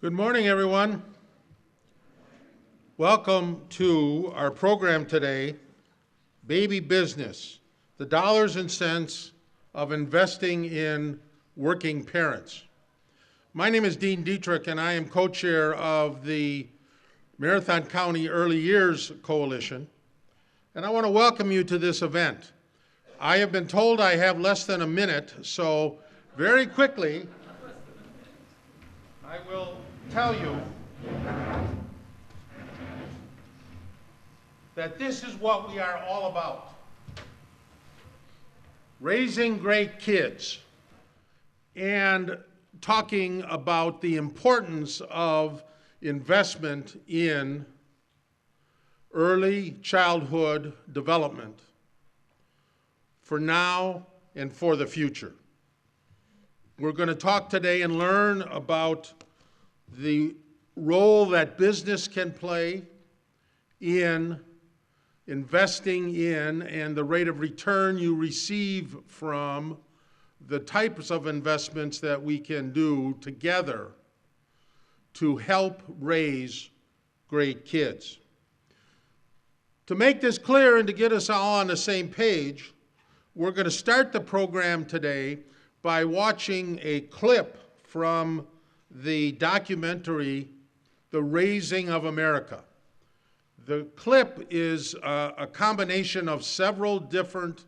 Good morning, everyone. Welcome to our program today, Baby Business, the dollars and cents of investing in working parents. My name is Dean Dietrich, and I am co-chair of the Marathon County Early Years Coalition, and I want to welcome you to this event. I have been told I have less than a minute, so very quickly, I will tell you that this is what we are all about. Raising great kids and talking about the importance of investment in early childhood development for now and for the future. We're going to talk today and learn about the role that business can play in investing in and the rate of return you receive from the types of investments that we can do together to help raise great kids. To make this clear and to get us all on the same page, we're going to start the program today by watching a clip from the documentary, The Raising of America. The clip is a combination of several different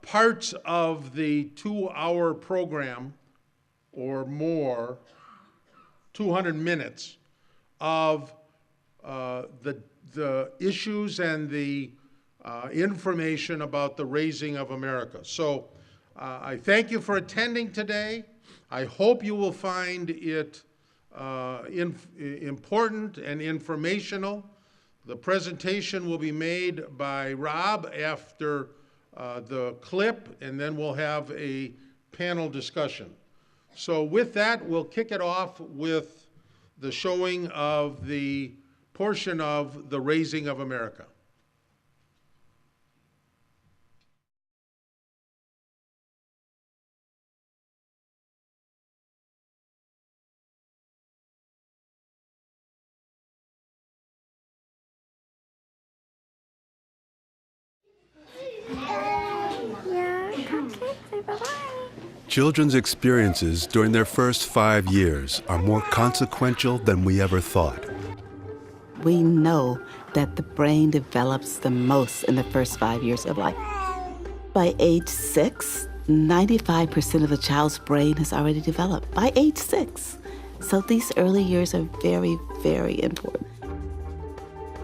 parts of the 2-hour program or more, 200 minutes of the issues and the information about the raising of America. So I thank you for attending today. I hope you will find it important and informational. The presentation will be made by Rob after the clip, and then we'll have a panel discussion. So with that, we'll kick it off with the showing of the portion of The Raising of America. Children's experiences during their first 5 years are more consequential than we ever thought. We know that the brain develops the most in the first 5 years of life. By age 6, 95% of the child's brain has already developed. By age 6. So these early years are very, very important.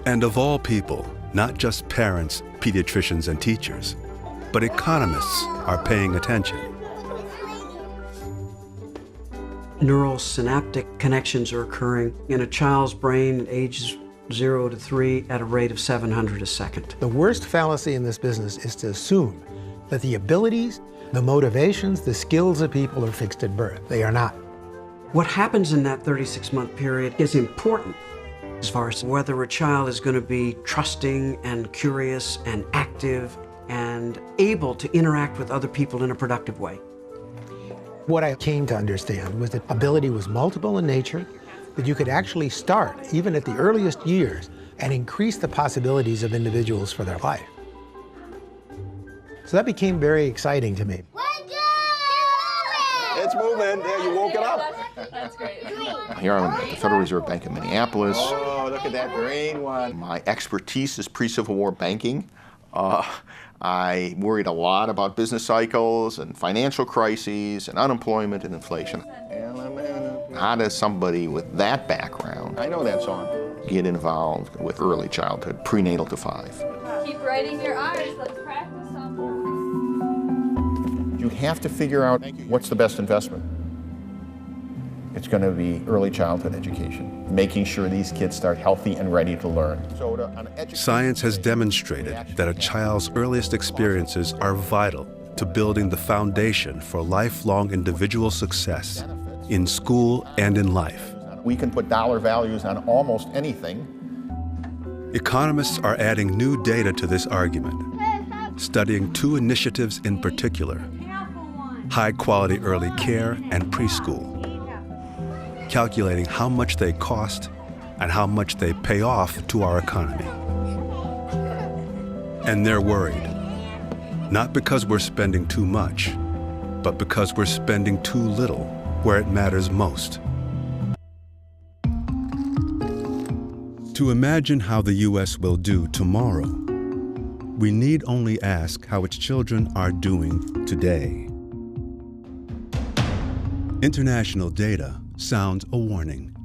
And of all people, not just parents, pediatricians, and teachers, but economists are paying attention. Neural synaptic connections are occurring in a child's brain at ages 0 to 3 at a rate of 700 a second. The worst fallacy in this business is to assume that the abilities, the motivations, the skills of people are fixed at birth. They are not. What happens in that 36-month period is important as far as whether a child is going to be trusting and curious and active and able to interact with other people in a productive way. What I came to understand was that ability was multiple in nature, that you could actually start, even at the earliest years, and increase the possibilities of individuals for their life. So that became very exciting to me. It's moving. Yeah, you woke it up. That's great. Here I'm at the Federal Reserve Bank of Minneapolis. Oh, look at that green one. My expertise is pre-Civil War banking. I worried a lot about business cycles and financial crises and unemployment and inflation. How does somebody with that background, I know that song, get involved with early childhood, prenatal to 5? Keep writing your R's. Let's practice some. You have to figure out what's the best investment. It's going to be early childhood education, making sure these kids start healthy and ready to learn. Science has demonstrated that a child's earliest experiences are vital to building the foundation for lifelong individual success in school and in life. We can put dollar values on almost anything. Economists are adding new data to this argument, studying 2 initiatives in particular: high-quality early care and preschool. calculating how much they cost and how much they pay off to our economy. And they're worried, not because we're spending too much, but because we're spending too little where it matters most. To imagine how the U.S. will do tomorrow, we need only ask how its children are doing today. International data sounds a warning.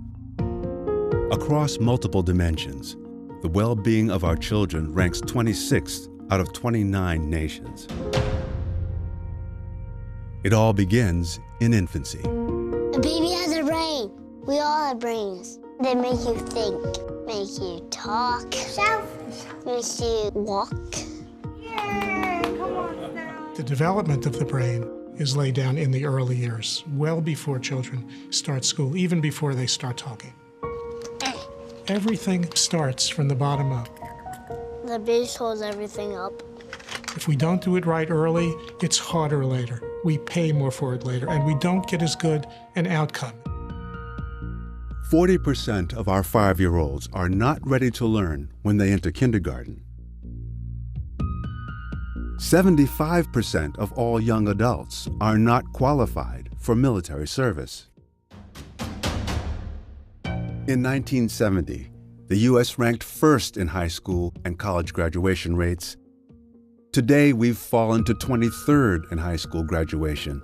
Across multiple dimensions, the well-being of our children ranks 26th out of 29 nations. It all begins in infancy. A baby has a brain. We all have brains. They make you think, make you talk, makes you walk. Yay, come on now. The development of the brain is laid down in the early years, well before children start school, even before they start talking. Everything starts from the bottom up. The base holds everything up. If we don't do it right early, it's harder later. We pay more for it later, and we don't get as good an outcome. 40% of our 5-year-olds are not ready to learn when they enter kindergarten. 75% of all young adults are not qualified for military service. In 1970, the U.S. ranked first in high school and college graduation rates. Today, we've fallen to 23rd in high school graduation,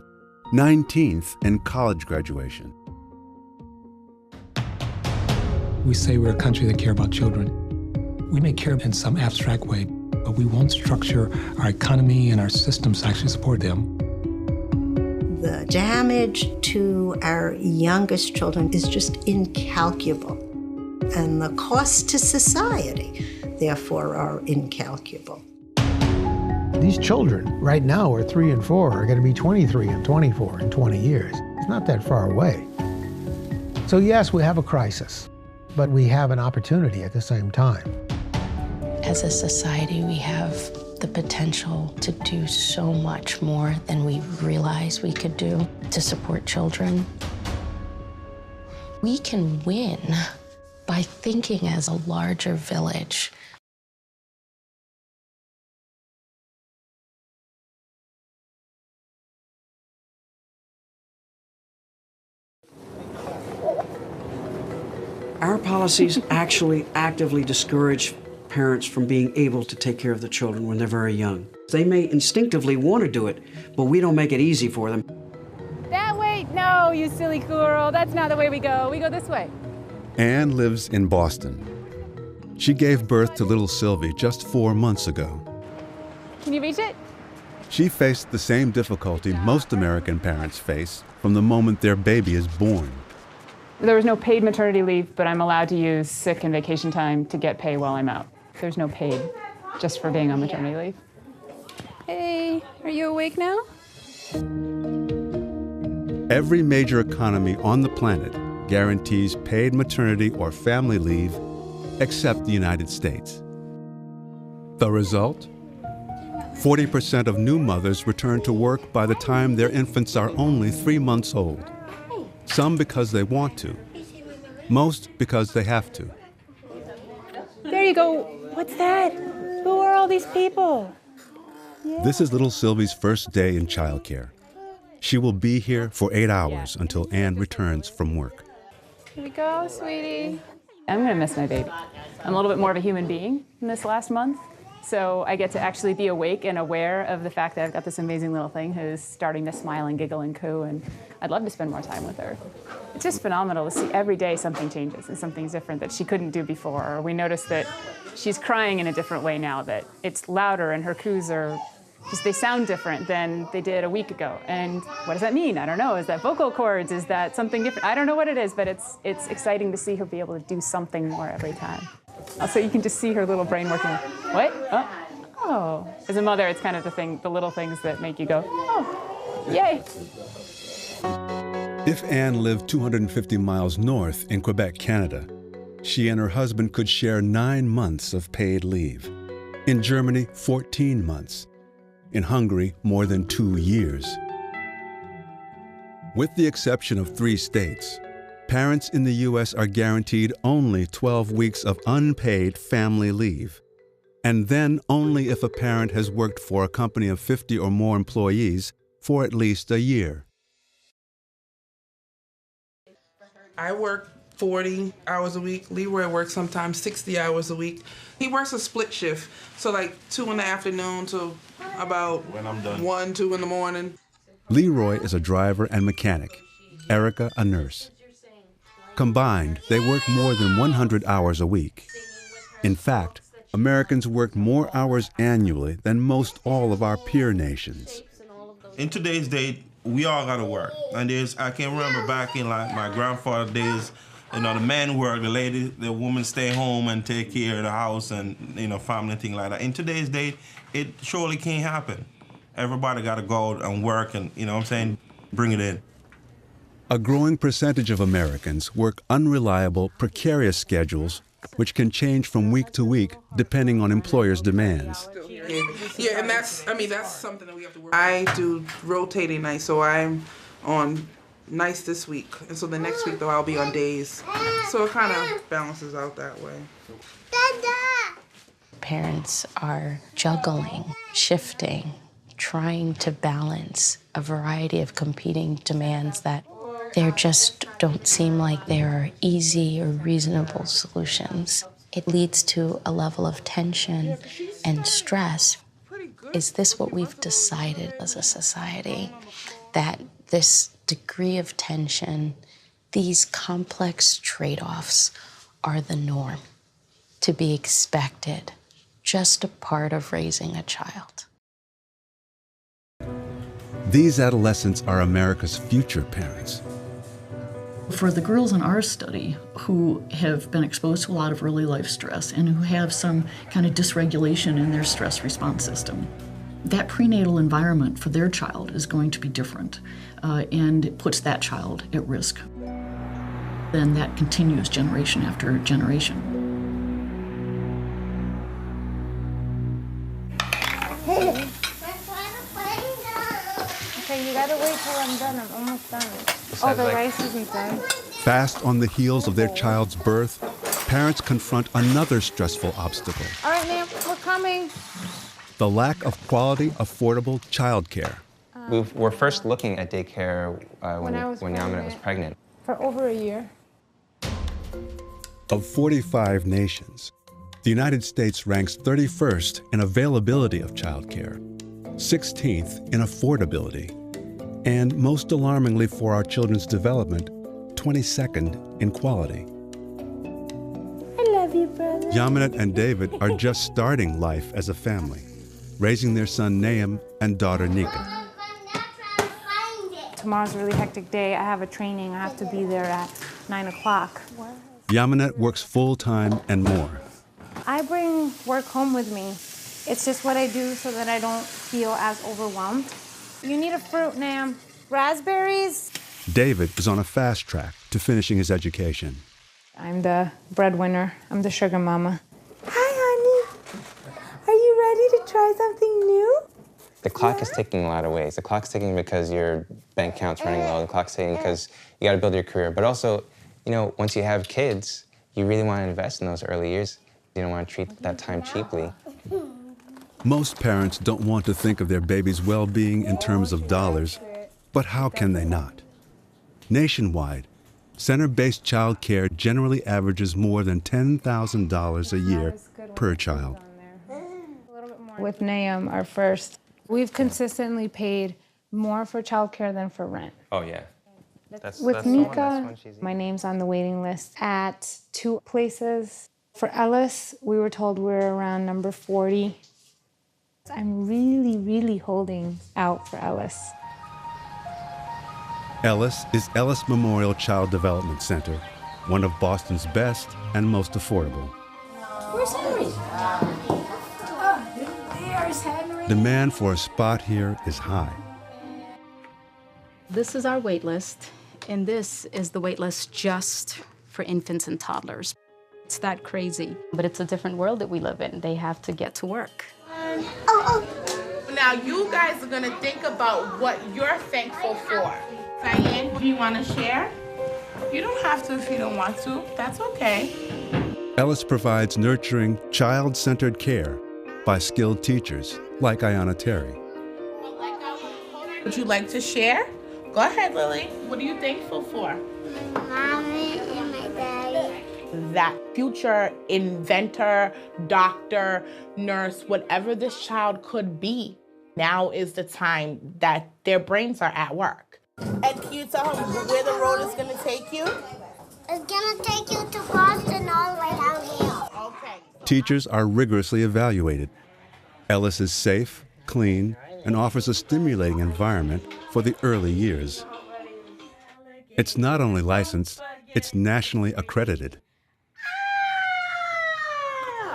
19th in college graduation. We say we're a country that cares about children. We may care in some abstract way, but we won't structure our economy and our systems to actually support them. The damage to our youngest children is just incalculable. And the costs to society, therefore, are incalculable. These children right now are 3 and 4 are going to be 23 and 24 in 20 years. It's not that far away. So yes, we have a crisis, but we have an opportunity at the same time. As a society, we have the potential to do so much more than we realized we could do to support children. We can win by thinking as a larger village. Our policies actually actively discourage parents from being able to take care of the children when they're very young. They may instinctively want to do it, but we don't make it easy for them. That way? No, you silly girl. That's not the way we go. We go this way. Anne lives in Boston. She gave birth to little Sylvie just 4 months ago. Can you reach it? She faced the same difficulty most American parents face from the moment their baby is born. There was no paid maternity leave, but I'm allowed to use sick and vacation time to get pay while I'm out. There's no paid, just for being on maternity leave. Hey, are you awake now? Every major economy on the planet guarantees paid maternity or family leave, except the United States. The result? 40% of new mothers return to work by the time their infants are only 3 months old. Some because they want to, most because they have to. There you go. What's that? Who are all these people? Yeah. This is little Sylvie's first day in childcare. She will be here for 8 hours until Anne returns from work. Here we go, sweetie. I'm gonna miss my baby. I'm a little bit more of a human being in this last month. So I get to actually be awake and aware of the fact that I've got this amazing little thing who's starting to smile and giggle and coo, and I'd love to spend more time with her. It's just phenomenal to see every day something changes and something's different that she couldn't do before. Or we notice that she's crying in a different way now, that it's louder and her coos are just, they sound different than they did a week ago. And what does that mean? I don't know. Is that vocal cords? Is that something different? I don't know what it is, but it's exciting to see her be able to do something more every time. Also, you can just see her little brain working. What? Oh. As a mother, it's kind of the little things that make you go, oh, yay. If Anne lived 250 miles north in Quebec, Canada, she and her husband could share 9 months of paid leave. In Germany, 14 months. In Hungary, more than 2 years. With the exception of 3 states, Parents in the U.S. are guaranteed only 12 weeks of unpaid family leave, and then only if a parent has worked for a company of 50 or more employees for at least a year. I work 40 hours a week. Leroy works sometimes 60 hours a week. He works a split shift, so like 2 in the afternoon to about when I'm done. 1, 2 in the morning. Leroy is a driver and mechanic, Erica a nurse. Combined, they work more than 100 hours a week. In fact, Americans work more hours annually than most all of our peer nations. In today's day, we all gotta work. And I can remember back in like my grandfather's days, the men work, the woman stay home and take care of the house and, family and things like that. In today's day, it surely can't happen. Everybody gotta go out and work and, bring it in. A growing percentage of Americans work unreliable, precarious schedules, which can change from week to week depending on employers' demands. Yeah, and that's something that we have to work on. I do rotating nights, so I'm on nights this week, and so the next week, though, I'll be on days. So it kind of balances out that way. Parents are juggling, shifting, trying to balance a variety of competing demands that there just don't seem like there are easy or reasonable solutions. It leads to a level of tension and stress. Is this what we've decided as a society? That this degree of tension, these complex trade-offs are the norm, to be expected, just a part of raising a child. These adolescents are America's future parents. For the girls in our study who have been exposed to a lot of early life stress and who have some kind of dysregulation in their stress response system, that prenatal environment for their child is going to be different, and it puts that child at risk. Then that continues generation after generation. Okay, you gotta wait till I'm done. I'm almost done. Oh, the rice isn't done. Fast on the heels of their child's birth, parents confront another stressful obstacle. All right, ma'am, we're coming. The lack of quality, affordable childcare. We were first looking at daycare when Yamina was pregnant. For over a year. Of 45 nations, the United States ranks 31st in availability of childcare, 16th in affordability, and most alarmingly for our children's development, 22nd in quality. I love you, brother. Yaminet and David are just starting life as a family, raising their son Nahum and daughter Nika. Tomorrow's a really hectic day. I have a training. I have to be there at 9 o'clock. Yaminet works full-time and more. I bring work home with me. It's just what I do so that I don't feel as overwhelmed. You need a fruit, Nam. Raspberries? David is on a fast track to finishing his education. I'm the breadwinner. I'm the sugar mama. Hi, honey. Are you ready to try something new? The clock is ticking in a lot of ways. The clock's ticking because your bank account's running low. The clock's ticking because you got to build your career. But also, once you have kids, you really want to invest in those early years. You don't want to treat that time cheaply. Most parents don't want to think of their baby's well-being in terms of dollars, but how can they not? Nationwide, center-based child care generally averages more than $10,000 a year per child. With Nahum, our first, we've consistently paid more for childcare than for rent. Oh, yeah. With Nika, my name's on the waiting list at 2 places. For Ellis, we were told we're around number 40. I'm really, really holding out for Ellis. Ellis is Ellis Memorial Child Development Center, one of Boston's best and most affordable. Where's Henry? There's Henry. Demand for a spot here is high. This is our wait list, and this is the wait list just for infants and toddlers. It's that crazy. But it's a different world that we live in. They have to get to work. Now you guys are gonna think about what you're thankful for. Diane, do you want to share? You don't have to if you don't want to. That's okay. Ellis provides nurturing, child-centered care by skilled teachers like Ayanna Terry. Would you like to share? Go ahead, Lily. What are you thankful for? Mommy and my daddy. That future inventor, doctor, nurse, whatever this child could be, now is the time that their brains are at work. And can you tell him where the road is going to take you? It's gonna take you to Boston all the way down here. Okay. Teachers are rigorously evaluated. Ellis is safe, clean, and offers a stimulating environment for the early years. It's not only licensed, it's nationally accredited.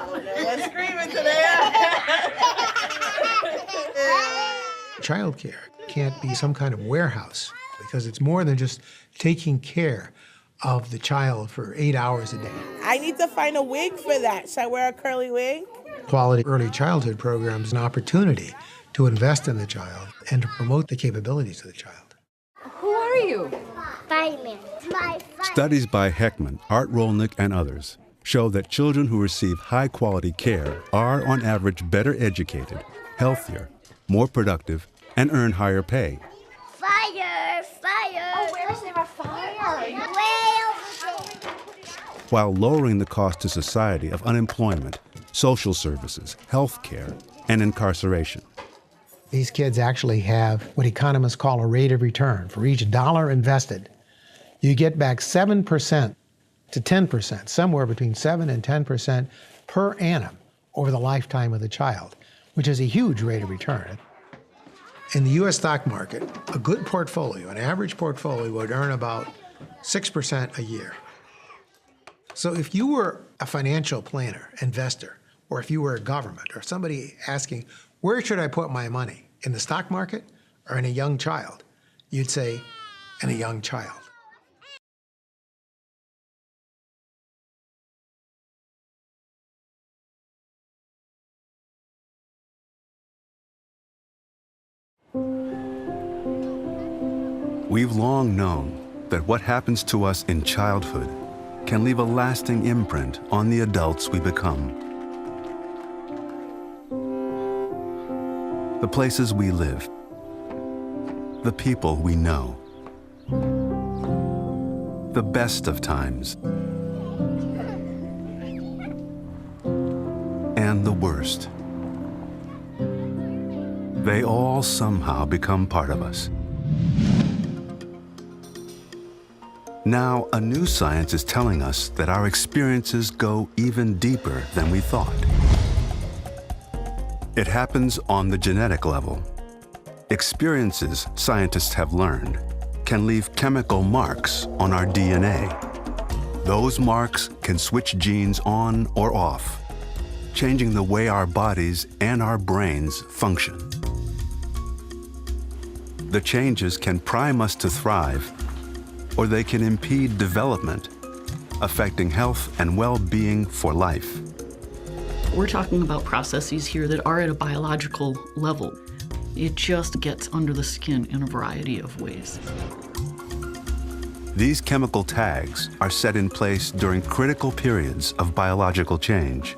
What's screaming today? Childcare can't be some kind of warehouse because it's more than just taking care of the child for 8 hours a day. I need to find a wig for that. Should I wear a curly wig? Quality early childhood programs an opportunity to invest in the child and to promote the capabilities of the child. Who are you? Spider-Man. Studies by Heckman, Art Rolnick, and others show that children who receive high-quality care are, on average, better educated, healthier, more productive, and earn higher pay. Fire! Fire! Oh, where is there a fire? Way over there. While lowering the cost to society of unemployment, social services, health care, and incarceration. These kids actually have what economists call a rate of return. For each dollar invested, you get back 7% to 10%, somewhere between 7 and 10% per annum over the lifetime of the child, which is a huge rate of return. In the U.S. stock market, a good portfolio, an average portfolio, would earn about 6% a year. So if you were a financial planner, investor, or if you were a government or somebody asking, where should I put my money, in the stock market or in a young child? You'd say, in a young child. We've long known that what happens to us in childhood can leave a lasting imprint on the adults we become. The places we live, the people we know, the best of times, and the worst. They all somehow become part of us. Now, a new science is telling us that our experiences go even deeper than we thought. It happens on the genetic level. Experiences, scientists have learned, can leave chemical marks on our DNA. Those marks can switch genes on or off, changing the way our bodies and our brains function. The changes can prime us to thrive, or they can impede development, affecting health and well-being for life. We're talking about processes here that are at a biological level. It just gets under the skin in a variety of ways. These chemical tags are set in place during critical periods of biological change.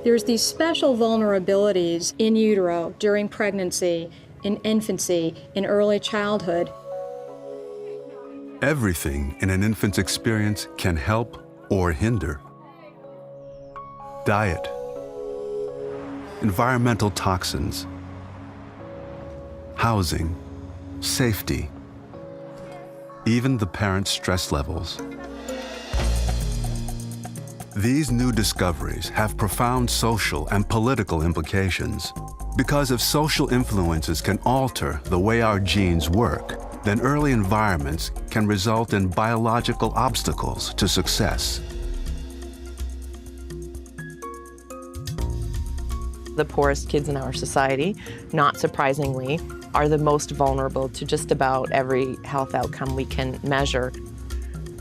There's these special vulnerabilities in utero, during pregnancy, in infancy, in early childhood. Everything in an infant's experience can help or hinder. Diet, environmental toxins, housing, safety, even the parent's stress levels. These new discoveries have profound social and political implications. Because if social influences can alter the way our genes work, then early environments can result in biological obstacles to success. The poorest kids in our society, not surprisingly, are the most vulnerable to just about every health outcome we can measure.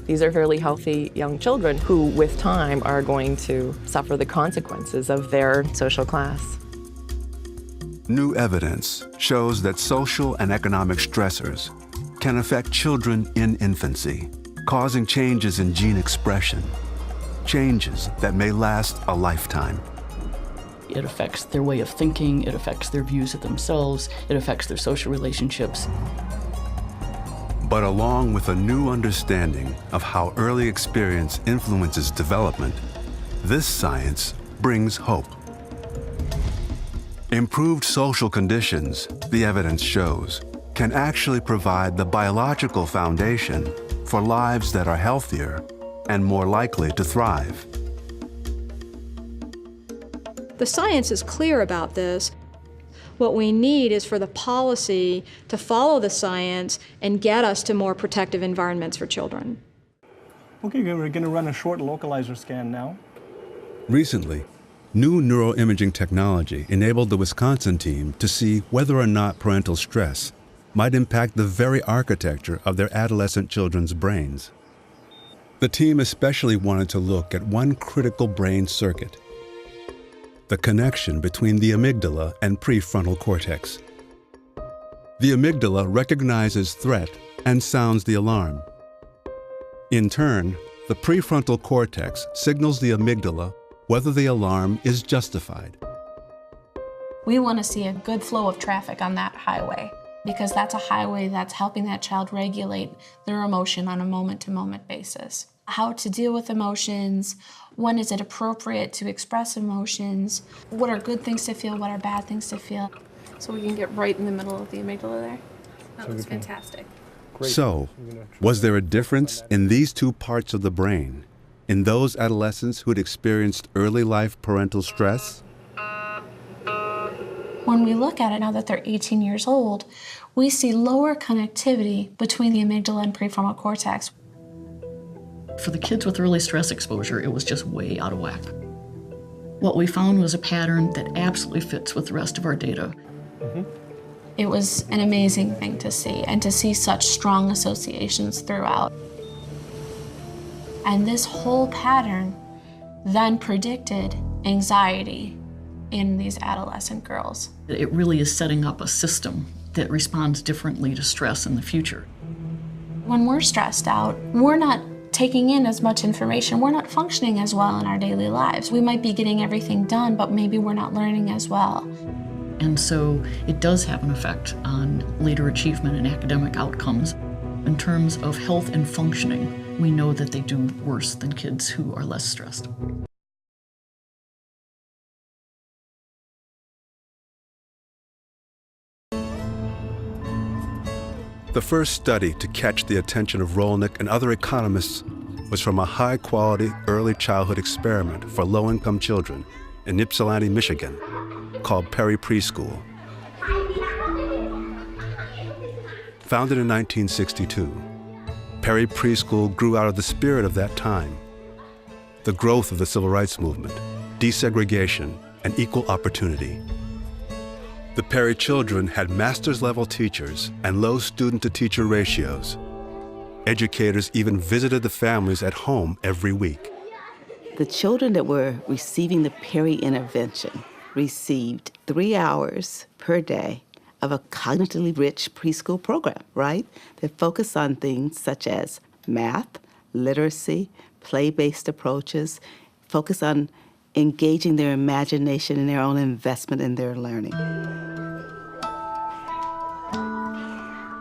These are fairly healthy young children who, with time, are going to suffer the consequences of their social class. New evidence shows that social and economic stressors can affect children in infancy, causing changes in gene expression, changes that may last a lifetime. It affects their way of thinking, it affects their views of themselves, it affects their social relationships. But along with a new understanding of how early experience influences development, this science brings hope. Improved social conditions, the evidence shows, can actually provide the biological foundation for lives that are healthier and more likely to thrive. The science is clear about this. What we need is for the policy to follow the science and get us to more protective environments for children. Okay, we're going to run a short localizer scan now. Recently, new neuroimaging technology enabled the Wisconsin team to see whether or not parental stress might impact the very architecture of their adolescent children's brains. The team especially wanted to look at one critical brain circuit, the connection between the amygdala and prefrontal cortex. The amygdala recognizes threat and sounds the alarm. In turn, the prefrontal cortex signals the amygdala whether the alarm is justified. We want to see a good flow of traffic on that highway because that's a highway that's helping that child regulate their emotion on a moment-to-moment basis. How to deal with emotions, when is it appropriate to express emotions, what are good things to feel, what are bad things to feel. So we can get right in the middle of the amygdala there. That was fantastic. So, was there a difference in these two parts of the brain in those adolescents who'd experienced early life parental stress? When we look at it now that they're 18 years old, we see lower connectivity between the amygdala and prefrontal cortex. For the kids with early stress exposure, it was just way out of whack. What we found was a pattern that absolutely fits with the rest of our data. It was an amazing thing to see, and to see such strong associations throughout. And this whole pattern then predicted anxiety in these adolescent girls. It really is setting up a system that responds differently to stress in the future. When we're stressed out, we're not taking in as much information. We're not functioning as well in our daily lives. We might be getting everything done, but maybe we're not learning as well. And so it does have an effect on later achievement and academic outcomes. In terms of health and functioning, we know that they do worse than kids who are less stressed. The first study to catch the attention of Rolnick and other economists was from a high-quality early childhood experiment for low-income children in Ypsilanti, Michigan, called Perry Preschool. Founded in 1962, Perry Preschool grew out of the spirit of that time, the growth of the civil rights movement, desegregation, and equal opportunity. The Perry children had master's-level teachers and low student-to-teacher ratios. Educators even visited the families at home every week. The children that were receiving the Perry intervention received 3 hours per day of a cognitively rich preschool program, right? That focused on things such as math, literacy, play-based approaches, focus on engaging their imagination and their own investment in their learning.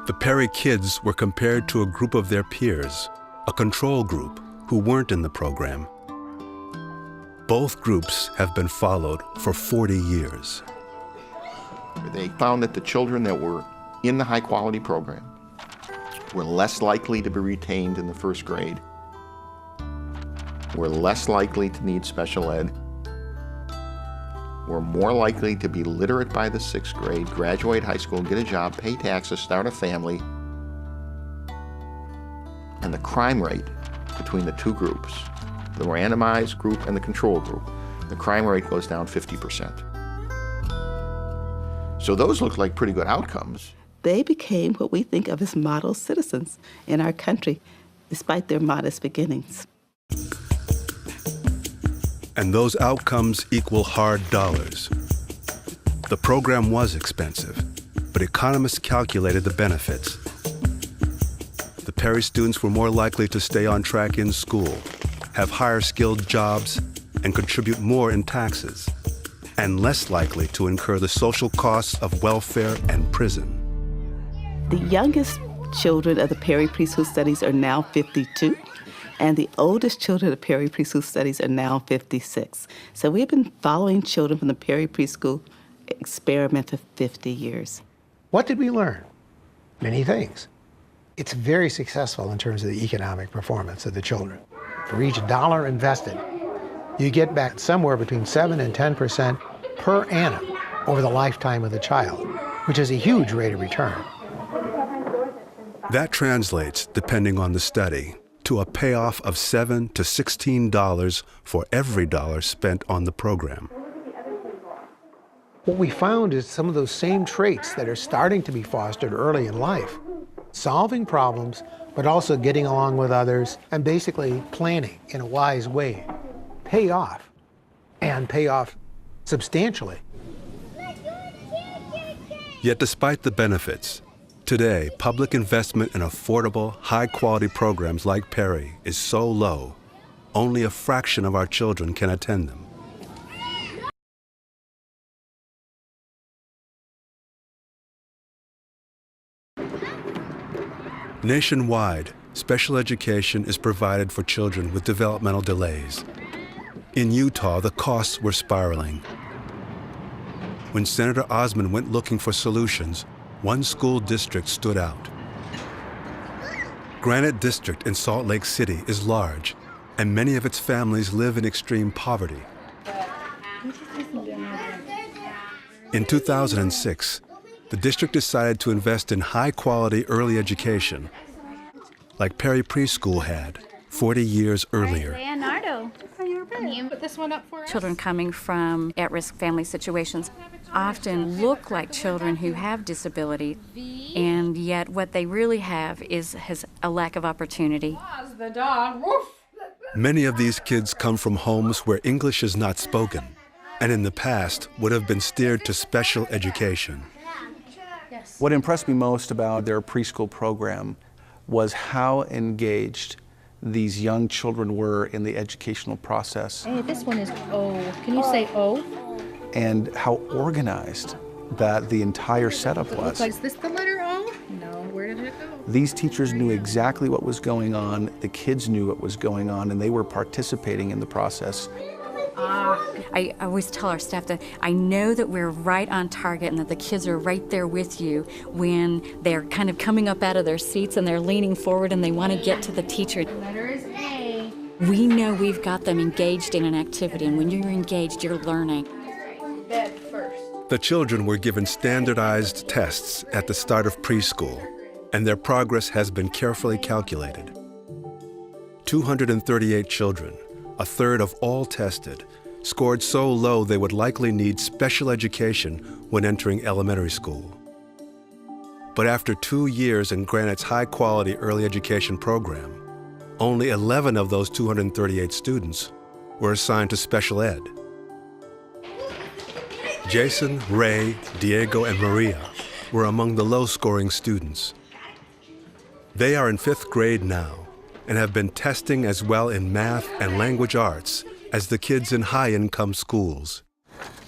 The Perry kids were compared to a group of their peers, a control group, who weren't in the program. Both groups have been followed for 40 years. They found that the children that were in the high-quality program were less likely to be retained in the first grade, were less likely to need special ed, were more likely to be literate by the 6th grade, graduate high school, get a job, pay taxes, start a family. And the crime rate between the two groups, the randomized group and the control group, the crime rate goes down 50%. So those look like pretty good outcomes. They became what we think of as model citizens in our country, despite their modest beginnings. And those outcomes equal hard dollars. The program was expensive, but economists calculated the benefits. the Perry students were more likely to stay on track in school, have higher skilled jobs, and contribute more in taxes, and less likely to incur the social costs of welfare and prison. The youngest children of the Perry Preschool Studies are now 52, and the oldest children of the Perry Preschool Studies are now 56. So we've been following children from the Perry Preschool experiment for 50 years. What did we learn? Many things. It's very successful in terms of the economic performance of the children. For each dollar invested, you get back somewhere between 7 and 10% per annum over the lifetime of the child, which is a huge rate of return. That translates, depending on the study, to a payoff of $7 to $16 for every dollar spent on the program. What we found is some of those same traits that are starting to be fostered early in life. Solving problems, but also getting along with others, and basically planning in a wise way, pay off, and pay off substantially. Yet despite the benefits, today, public investment in affordable, high-quality programs like Perry is so low, only a fraction of our children can attend them. Nationwide, special education is provided for children with developmental delays. In Utah, the costs were spiraling. When Senator Osmond went looking for solutions, one school district stood out. Granite District in Salt Lake City is large, and many of its families live in extreme poverty. In 2006, the district decided to invest in high-quality early education, like Perry Preschool had 40 years earlier. Leonardo, can you put this one up for us? Children coming from at-risk family situations often look like children who have disability, and yet what they really have is a lack of opportunity. The dog. Woof. Many of these kids come from homes where English is not spoken, and in the past would have been steered to special education. What impressed me most about their preschool program was how engaged these young children were in the educational process. Hey, this one is O. Can you say O? And how organized that the entire setup It was. looks like, is this the letter O? No, where did it go? These teachers knew exactly what was going on, the kids knew what was going on, and they were participating in the process. I always tell our staff that I know that we're right on target and that the kids are right there with you when they're kind of coming up out of their seats and they're leaning forward and they want to get to the teacher. The letter is A. We know we've got them engaged in an activity, and when you're engaged, you're learning. Bed first. The children were given standardized tests at the start of preschool, and their progress has been carefully calculated. 238 children, a third of all tested, scored so low they would likely need special education when entering elementary school. But after 2 years in Granite's high-quality early education program, only 11 of those 238 students were assigned to special ed. Jason, Ray, Diego, and Maria were among the low-scoring students. They are in 5th grade now and have been testing as well in math and language arts as the kids in high-income schools.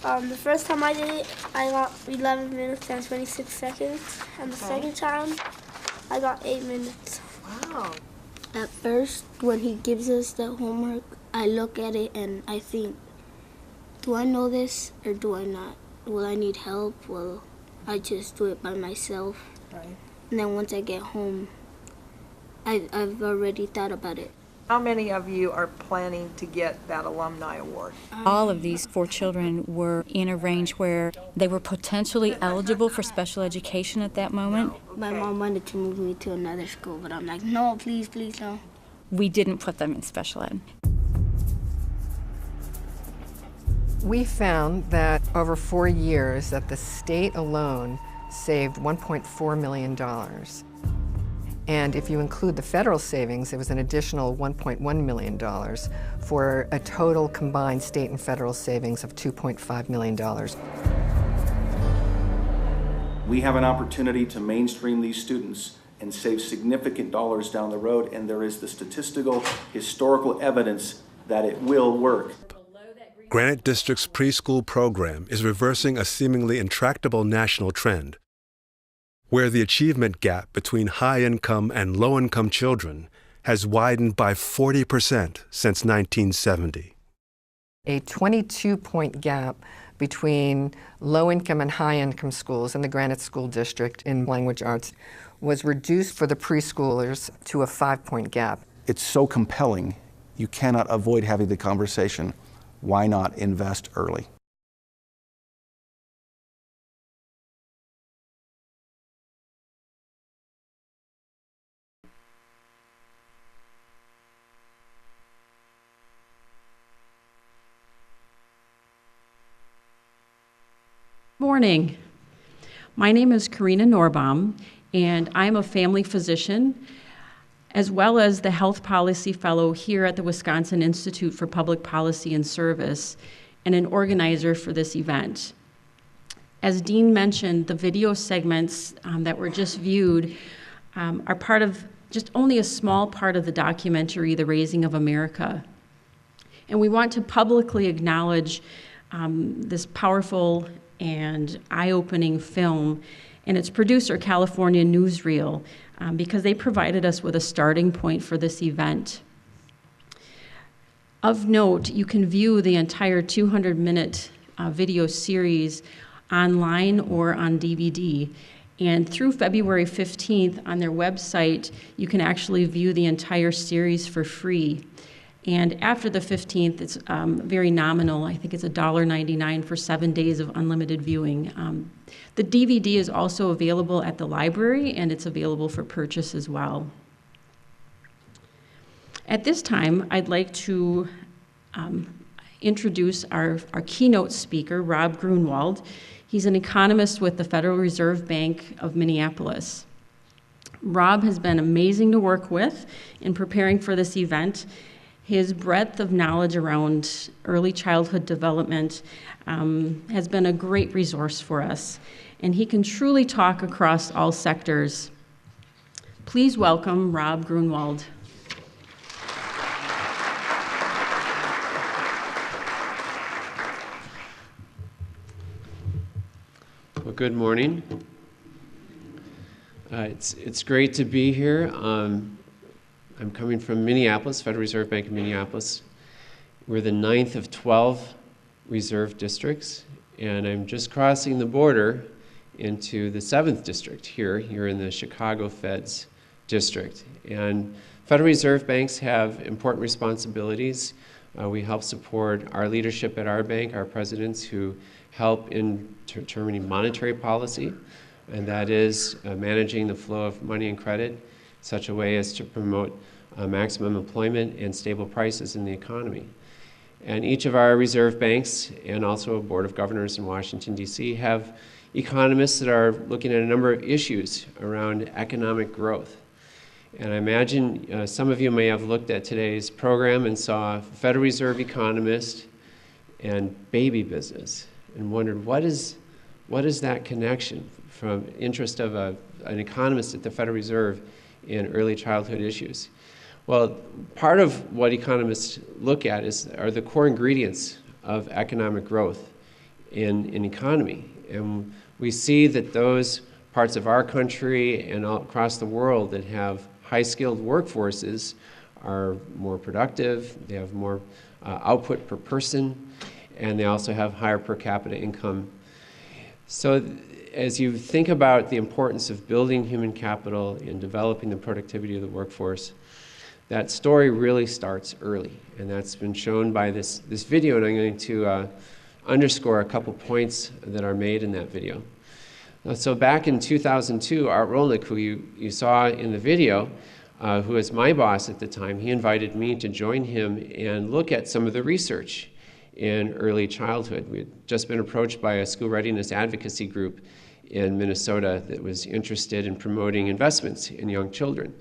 The first time I did it, I got 11 minutes and 26 seconds. And the second time, I got 8 minutes. Wow. At first, when he gives us the homework, I look at it and I think, do I know this or do I not? Will I need help? Will I just do it by myself? Right. And then once I get home, I've already thought about it. How many of you are planning to get that alumni award? All of these 4 children were in a range where they were potentially eligible for special education at that moment. My mom wanted to move me to another school, but I'm like, no, please, please, no. We didn't put them in special ed. We found that over 4 years that the state alone saved $1.4 million. And if you include the federal savings, it was an additional $1.1 million for a total combined state and federal savings of $2.5 million. We have an opportunity to mainstream these students and save significant dollars down the road, and there is the statistical, historical evidence that it will work. Granite District's preschool program is reversing a seemingly intractable national trend, where the achievement gap between high-income and low-income children has widened by 40% since 1970. A 22-point gap between low-income and high-income schools in the Granite School District in language arts was reduced for the preschoolers to a 5-point gap. It's so compelling, you cannot avoid having the conversation. Why not invest early? Morning. My name is Karina Norbaum, and I'm a family physician, as well as the Health Policy Fellow here at the Wisconsin Institute for Public Policy and Service, and an organizer for this event. As Dean mentioned, the video segments that were just viewed are part of just only a small part of the documentary, The Raising of America. And we want to publicly acknowledge this powerful and eye-opening film and its producer, California Newsreel, because they provided us with a starting point for this event. Of note, you can view the entire 200-minute video series online or on DVD. And through February 15th on their website, you can actually view the entire series for free. And after the 15th, it's very nominal. I think it's $1.99 for 7 days of unlimited viewing. The DVD is also available at the library, and it's available for purchase as well. At this time, I'd like to introduce our keynote speaker, Rob Grunewald. He's an economist with the Federal Reserve Bank of Minneapolis. Rob has been amazing to work with in preparing for this event. His breadth of knowledge around early childhood development has been a great resource for us, and he can truly talk across all sectors. Please welcome Rob Grunewald. Well, good morning. It's great to be here. I'm coming from Minneapolis, Federal Reserve Bank of Minneapolis. We're the 9th of 12 reserve districts, and I'm just crossing the border into the 7th district here in the Chicago Fed's district. And Federal Reserve banks have important responsibilities. We help support our leadership at our bank, our presidents who help in determining monetary policy, and that is managing the flow of money and credit in such a way as to promote maximum employment and stable prices in the economy. And each of our reserve banks and also a board of governors in Washington, D.C. have economists that are looking at a number of issues around economic growth. And I imagine some of you may have looked at today's program and saw Federal Reserve economist and baby business and wondered what is that connection from interest of an economist at the Federal Reserve in early childhood issues. Well, part of what economists look at are the core ingredients of economic growth in an economy. And we see that those parts of our country and all across the world that have high-skilled workforces are more productive, they have more output per person, and they also have higher per capita income. So as you think about the importance of building human capital and developing the productivity of the workforce, that story really starts early, and that's been shown by this video, and I'm going to underscore a couple points that are made in that video. So back in 2002, Art Rolnick, who you saw in the video, who was my boss at the time, he invited me to join him and look at some of the research in early childhood. We had just been approached by a school readiness advocacy group in Minnesota that was interested in promoting investments in young children.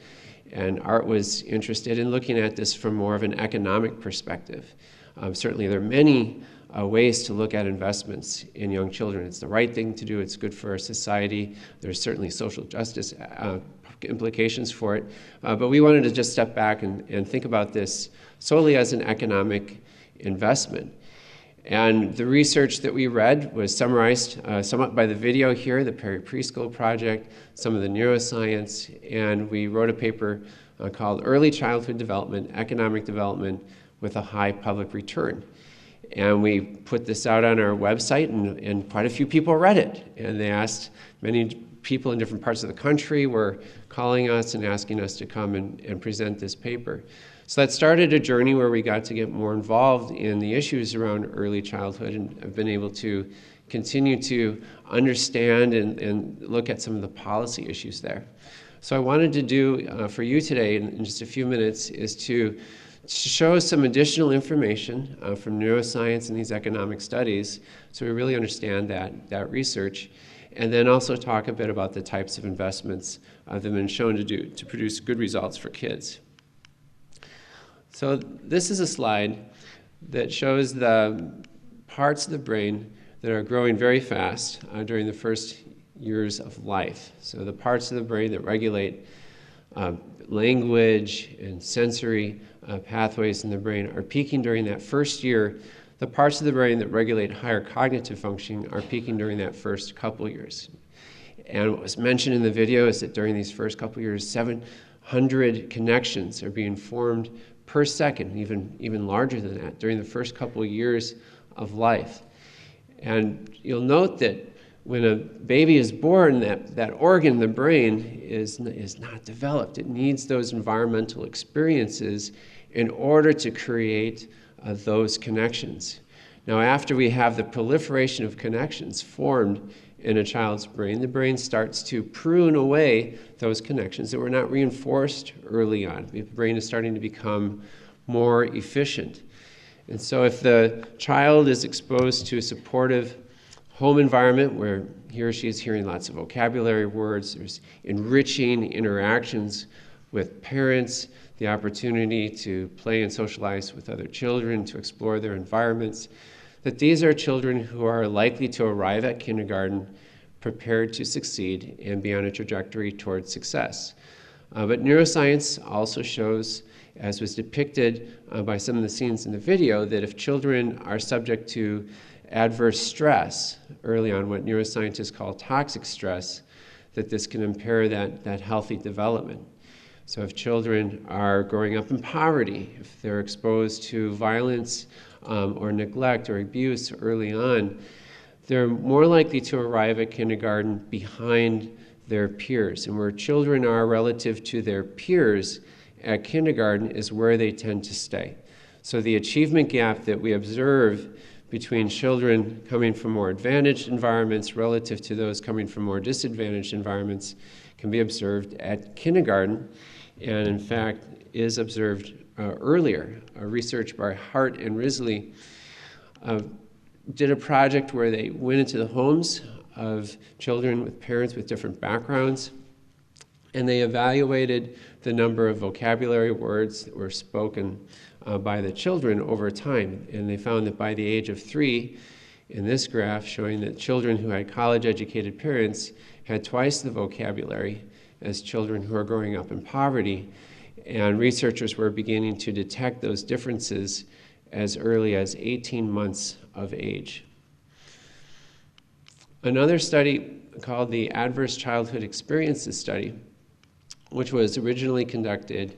And Art was interested in looking at this from more of an economic perspective. Certainly there are many ways to look at investments in young children. It's the right thing to do. It's good for our society. There's certainly social justice implications for it. But we wanted to just step back and think about this solely as an economic investment. And the research that we read was summarized somewhat by the video here, the Perry Preschool Project, some of the neuroscience, and we wrote a paper called Early Childhood Development, Economic Development with a High Public Return. And we put this out on our website, and quite a few people read it. And they asked, many people in different parts of the country were calling us and asking us to come and present this paper. So that started a journey where we got to get more involved in the issues around early childhood, and have been able to continue to understand and look at some of the policy issues there. So I wanted to do for you today in just a few minutes is to show some additional information from neuroscience and these economic studies, so we really understand that research, and then also talk a bit about the types of investments that have been shown to produce good results for kids. So this is a slide that shows the parts of the brain that are growing very fast during the first years of life. So the parts of the brain that regulate language and sensory pathways in the brain are peaking during that first year. The parts of the brain that regulate higher cognitive functioning are peaking during that first couple years. And what was mentioned in the video is that during these first couple years, 700 connections are being formed per second, even larger than that, during the first couple of years of life. And you'll note that when a baby is born, that organ, the brain, is not developed. It needs those environmental experiences in order to create those connections. Now, after we have the proliferation of connections formed in a child's brain, the brain starts to prune away those connections that were not reinforced early on. The brain is starting to become more efficient. And so if the child is exposed to a supportive home environment where he or she is hearing lots of vocabulary words, there's enriching interactions with parents, the opportunity to play and socialize with other children, to explore their environments, that these are children who are likely to arrive at kindergarten prepared to succeed and be on a trajectory towards success. But neuroscience also shows, as was depicted by some of the scenes in the video, that if children are subject to adverse stress early on, what neuroscientists call toxic stress, that this can impair that healthy development. So if children are growing up in poverty, if they're exposed to violence or neglect or abuse early on, they're more likely to arrive at kindergarten behind their peers. And where children are relative to their peers at kindergarten is where they tend to stay. So the achievement gap that we observe between children coming from more advantaged environments relative to those coming from more disadvantaged environments can be observed at kindergarten, and in fact is observed earlier. Research by Hart and Risley did a project where they went into the homes of children with parents with different backgrounds, and they evaluated the number of vocabulary words that were spoken by the children over time. And they found that by the age of 3, in this graph showing that children who had college-educated parents had twice the vocabulary as children who are growing up in poverty. And researchers were beginning to detect those differences as early as 18 months of age. Another study called the Adverse Childhood Experiences Study, which was originally conducted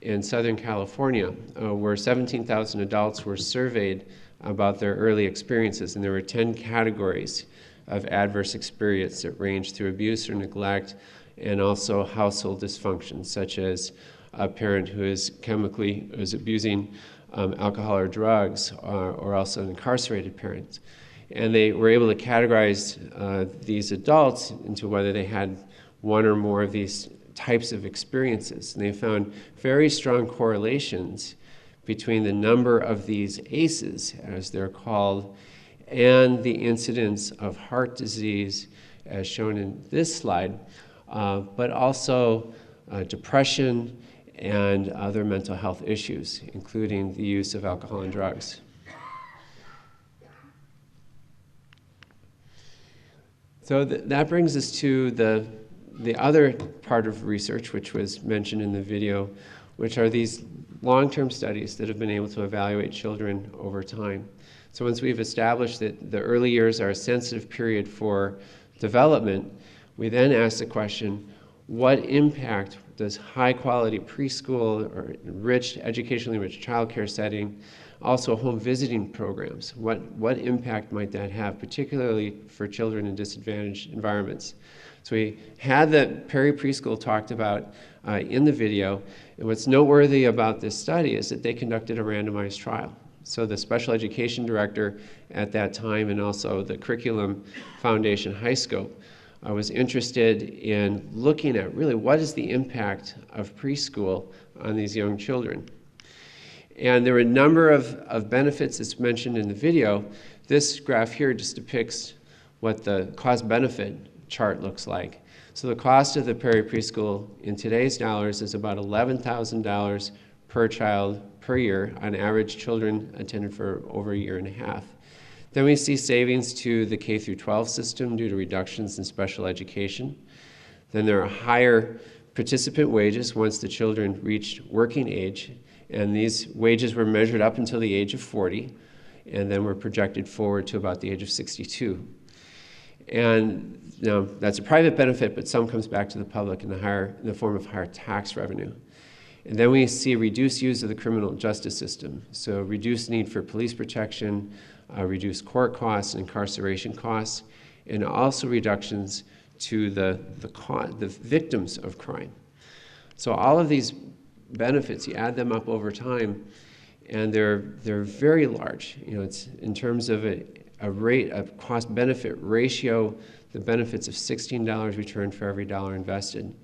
in Southern California, where 17,000 adults were surveyed about their early experiences, and there were 10 categories of adverse experience that ranged through abuse or neglect, and also household dysfunction, such as a parent who is abusing alcohol or drugs, or also an incarcerated parent. And they were able to categorize these adults into whether they had one or more of these types of experiences. And they found very strong correlations between the number of these ACEs, as they're called, and the incidence of heart disease, as shown in this slide, but also depression and other mental health issues, including the use of alcohol and drugs. So that brings us to the the other part of research, which was mentioned in the video, which are these long-term studies that have been able to evaluate children over time. So once we've established that the early years are a sensitive period for development, we then ask the question, what impact does high-quality preschool or educationally rich childcare setting, also home visiting programs, what impact might that have, particularly for children in disadvantaged environments? So we had the peri-preschool talked about in the video, and what's noteworthy about this study is that they conducted a randomized trial. So the special education director at that time and also the Curriculum Foundation High Scope was interested in looking at really what is the impact of preschool on these young children. And there were a number of benefits that's mentioned in the video. This graph here just depicts what the cost-benefit chart looks like. So the cost of the peri-preschool in today's dollars is about $11,000 per child per year. On average, children attended for over a year and a half. Then we see savings to the K through 12 system due to reductions in special education. Then there are higher participant wages once the children reached working age, and these wages were measured up until the age of 40, and then were projected forward to about the age of 62. And now that's a private benefit, but some comes back to the public in the form of higher tax revenue. And then we see reduced use of the criminal justice system, so reduced need for police protection, reduced court costs, incarceration costs, and also reductions to the victims of crime. So all of these benefits, you add them up over time, and they're very large. You know, it's in terms of a cost-benefit ratio, the benefits of $16 returned for every dollar invested.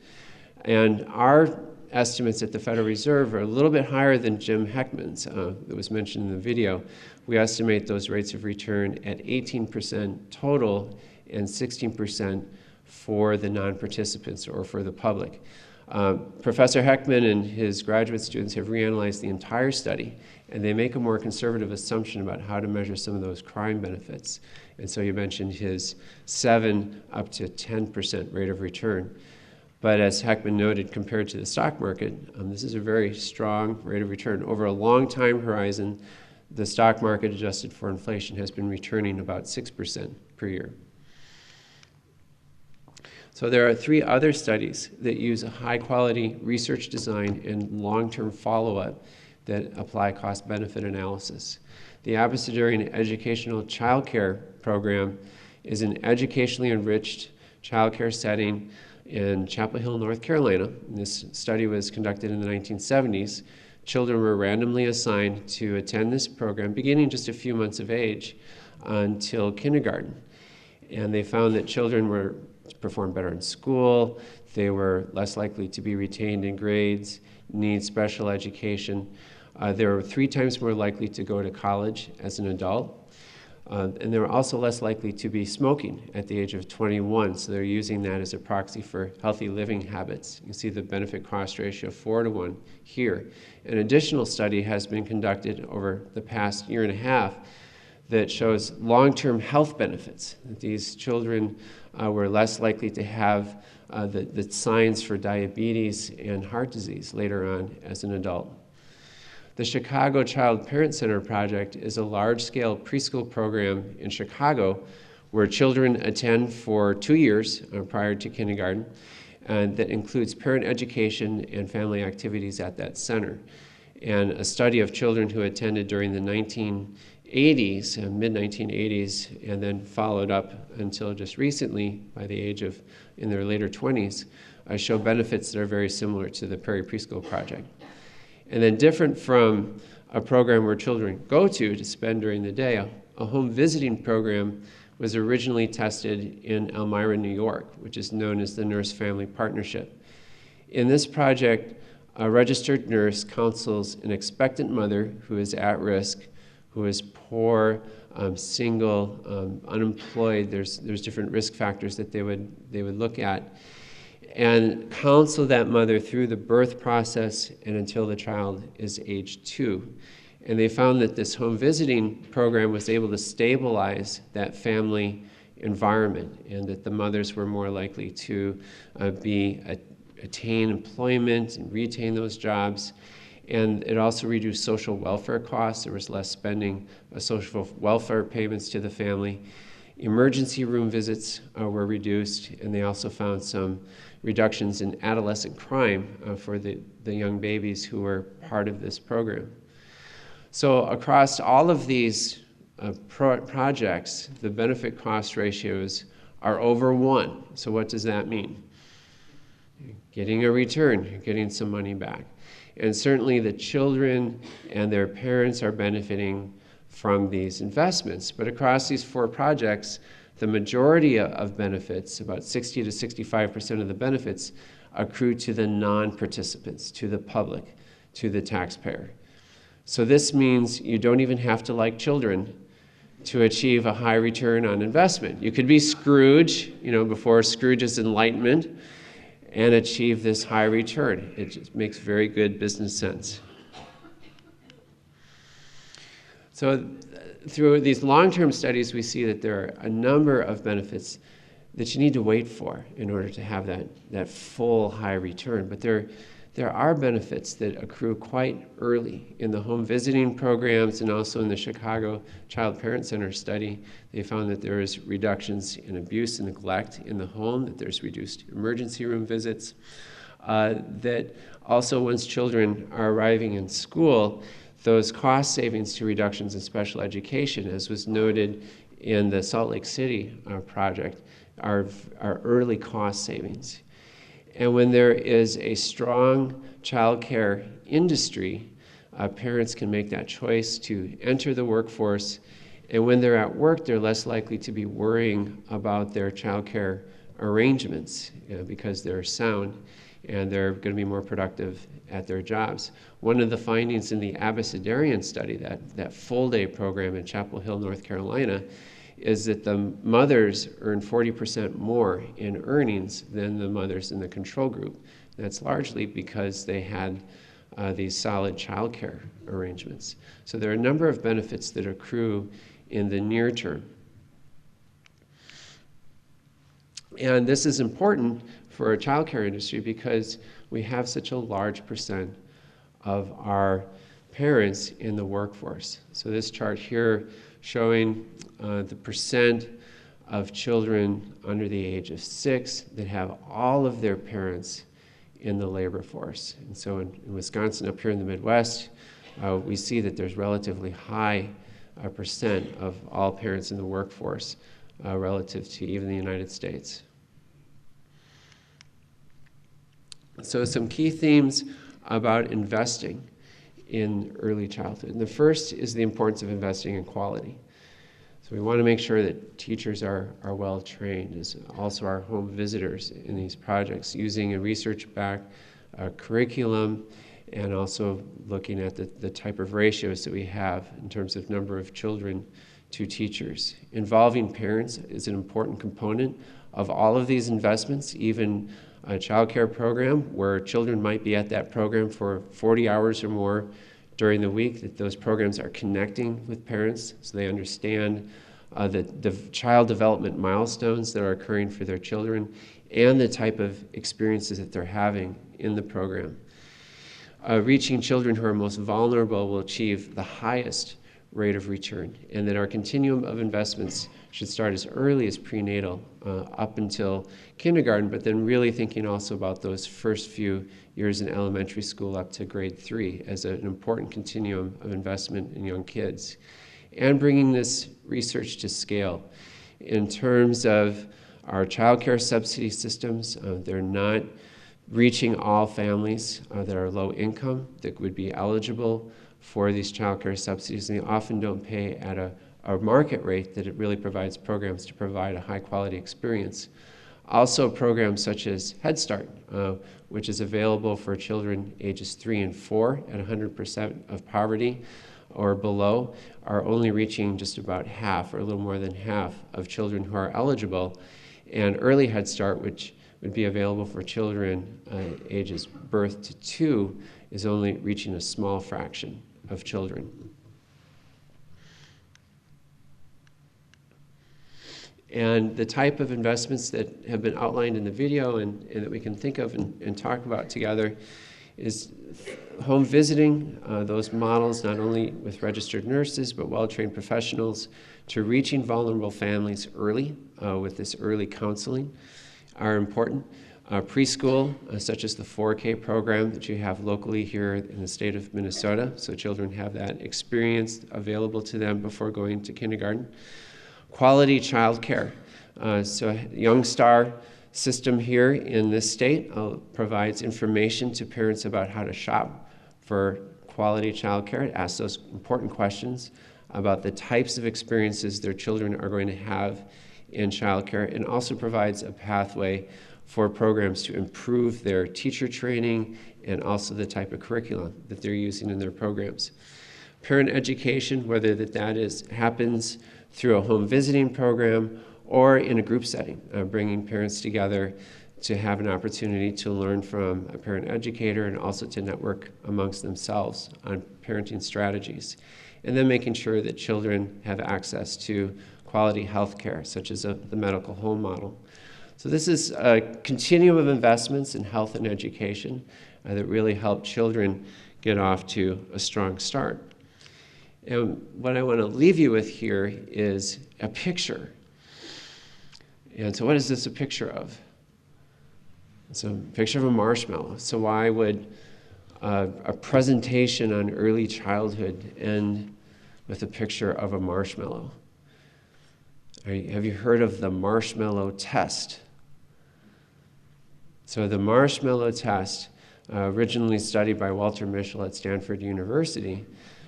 And our estimates at the Federal Reserve are a little bit higher than Jim Heckman's that was mentioned in the video. We estimate those rates of return at 18% total and 16% for the non-participants or for the public. Professor Heckman and his graduate students have reanalyzed the entire study, and they make a more conservative assumption about how to measure some of those crime benefits. And so you mentioned his 7 up to 10% rate of return. But as Heckman noted, compared to the stock market, this is a very strong rate of return. Over a long time horizon, the stock market adjusted for inflation has been returning about 6% per year. So there are 3 other studies that use a high-quality research design and long-term follow-up that apply cost-benefit analysis. The Absenteeism Educational Childcare Program is an educationally enriched childcare setting in Chapel Hill, North Carolina. This study was conducted in the 1970s. Children were randomly assigned to attend this program beginning just a few months of age until kindergarten. And they found that children performed better in school, they were less likely to be retained in grades, need special education. They were 3 times more likely to go to college as an adult. And they were also less likely to be smoking at the age of 21, so they're using that as a proxy for healthy living habits. You see the benefit-cost ratio 4-to-1 here. An additional study has been conducted over the past year and a half that shows long-term health benefits. These children were less likely to have the signs for diabetes and heart disease later on as an adult. The Chicago Child Parent Center project is a large-scale preschool program in Chicago where children attend for 2 years prior to kindergarten, and that includes parent education and family activities at that center. And a study of children who attended during the 1980s, mid-1980s, and then followed up until just recently by the age of, in their later 20s, show benefits that are very similar to the peri-preschool project. And then different from a program where children go to spend during the day, a home visiting program was originally tested in Elmira, New York, which is known as the Nurse Family Partnership. In this project, a registered nurse counsels an expectant mother who is at risk, who is poor, single, unemployed. There's different risk factors that they would look at, and counsel that mother through the birth process and until the child is age 2. And they found that this home visiting program was able to stabilize that family environment, and that the mothers were more likely to attain employment and retain those jobs. And it also reduced social welfare costs. There was less spending of social welfare payments to the family. Emergency room visits were reduced, and they also found some reductions in adolescent crime for the young babies who were part of this program. So across all of these projects, the benefit cost ratios are over 1. So what does that mean? You're getting a return, you're getting some money back. And certainly the children and their parents are benefiting from these investments. But across these 4 projects, the majority of benefits, about 60 to 65% of the benefits, accrue to the non-participants, to the public, to the taxpayer. So this means you don't even have to like children to achieve a high return on investment. You could be Scrooge, before Scrooge's Enlightenment, and achieve this high return. It just makes very good business sense. So through these long-term studies, we see that there are a number of benefits that you need to wait for in order to have that full high return. But there are benefits that accrue quite early in the home visiting programs, and also in the Chicago Child Parent Center study. They found that there is reductions in abuse and neglect in the home, that there's reduced emergency room visits, that also once children are arriving in school, those cost savings to reductions in special education, as was noted in the Salt Lake City project, are early cost savings. And when there is a strong child care industry, parents can make that choice to enter the workforce. And when they're at work, they're less likely to be worrying about their child care arrangements because they're sound and they're going to be more productive at their jobs. One of the findings in the Abecedarian study, that full-day program in Chapel Hill, North Carolina, is that the mothers earn 40% more in earnings than the mothers in the control group. That's largely because they had these solid child care arrangements. So there are a number of benefits that accrue in the near term. And this is important for a child care industry because we have such a large percent of our parents in the workforce. So this chart here showing the percent of children under the age of 6 that have all of their parents in the labor force. And so in Wisconsin, up here in the Midwest, we see that there's relatively high percent of all parents in the workforce relative to even the United States. So some key themes about investing in early childhood. And the first is the importance of investing in quality. So we want to make sure that teachers are well trained, as also our home visitors in these projects, using a research-backed curriculum, and also looking at the type of ratios that we have in terms of number of children to teachers. Involving parents is an important component of all of these investments, even a child care program where children might be at that program for 40 hours or more during the week, that those programs are connecting with parents so they understand the child development milestones that are occurring for their children and the type of experiences that they're having in the program. Reaching children who are most vulnerable will achieve the highest rate of return, and that our continuum of investments should start as early as prenatal up until kindergarten, but then really thinking also about those first few years in elementary school up to grade 3 as an important continuum of investment in young kids. And bringing this research to scale in terms of our child care subsidy systems. They're not reaching all families that are low income that would be eligible for these child care subsidies, and they often don't pay at a market rate that it really provides programs to provide a high quality experience. Also programs such as Head Start, which is available for children ages 3 and 4 at 100% of poverty or below, are only reaching just about half or a little more than half of children who are eligible. And Early Head Start, which would be available for children ages birth to 2, is only reaching a small fraction of children. And the type of investments that have been outlined in the video and that we can think of and talk about together is home visiting, those models not only with registered nurses but well-trained professionals to reaching vulnerable families early with this early counseling are important. Preschool, such as the 4K program that you have locally here in the state of Minnesota, so children have that experience available to them before going to kindergarten. Quality childcare. So Young Star system here in this state provides information to parents about how to shop for quality childcare. It asks those important questions about the types of experiences their children are going to have in childcare, and also provides a pathway for programs to improve their teacher training and also the type of curriculum that they're using in their programs. Parent education, whether that happens through a home visiting program or in a group setting, bringing parents together to have an opportunity to learn from a parent educator and also to network amongst themselves on parenting strategies. And then making sure that children have access to quality health care, such as the medical home model. So this is a continuum of investments in health and education that really help children get off to a strong start. And what I want to leave you with here is a picture. And so what is this a picture of? It's a picture of a marshmallow. So why would a presentation on early childhood end with a picture of a marshmallow? Have you heard of the marshmallow test? So the marshmallow test, originally studied by Walter Mischel at Stanford University,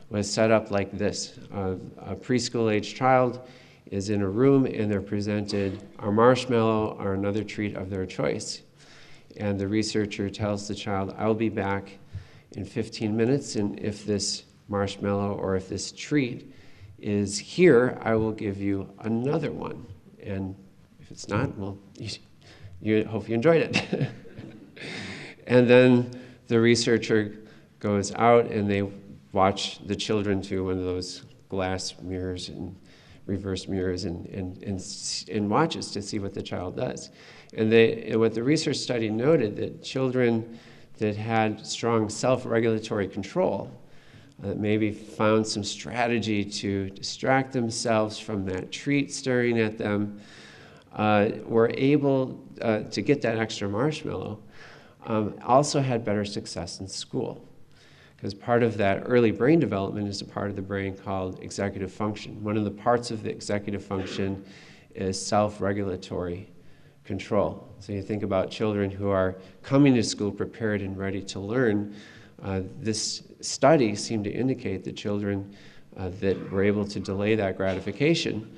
was set up like this. A preschool-age child is in a room and they're presented a marshmallow or another treat of their choice. And the researcher tells the child, I'll be back in 15 minutes, and if this marshmallow or if this treat is here, I will give you another one. And if it's not, well, you hope you enjoyed it. And then the researcher goes out and they watch the children through one of those glass mirrors and reverse mirrors and watches to see what the child does. And what the research study noted, that children that had strong self-regulatory control, that maybe found some strategy to distract themselves from that treat staring at them, were able to get that extra marshmallow, also had better success in school. Because part of that early brain development is a part of the brain called executive function. One of the parts of the executive function is self-regulatory control. So you think about children who are coming to school prepared and ready to learn. This study seemed to indicate that children that were able to delay that gratification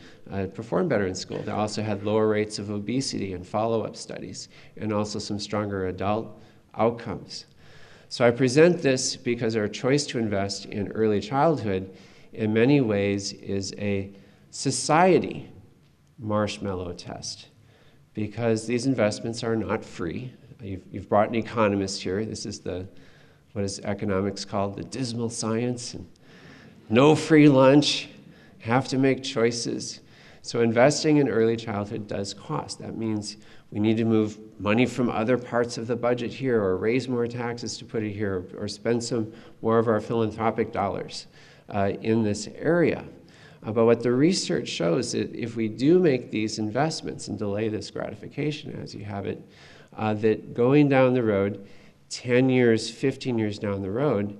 performed better in school. They also had lower rates of obesity in follow-up studies, and also some stronger adult outcomes. So I present this because our choice to invest in early childhood in many ways is a society marshmallow test, because these investments are not free. You've brought an economist here. This is what is economics called the dismal science. And no free lunch, have to make choices. So investing in early childhood does cost. That means we need to move money from other parts of the budget here, or raise more taxes to put it here, or spend some more of our philanthropic dollars in this area. But what the research shows is that if we do make these investments and delay this gratification as you have it, that going down the road, 10 years, 15 years down the road,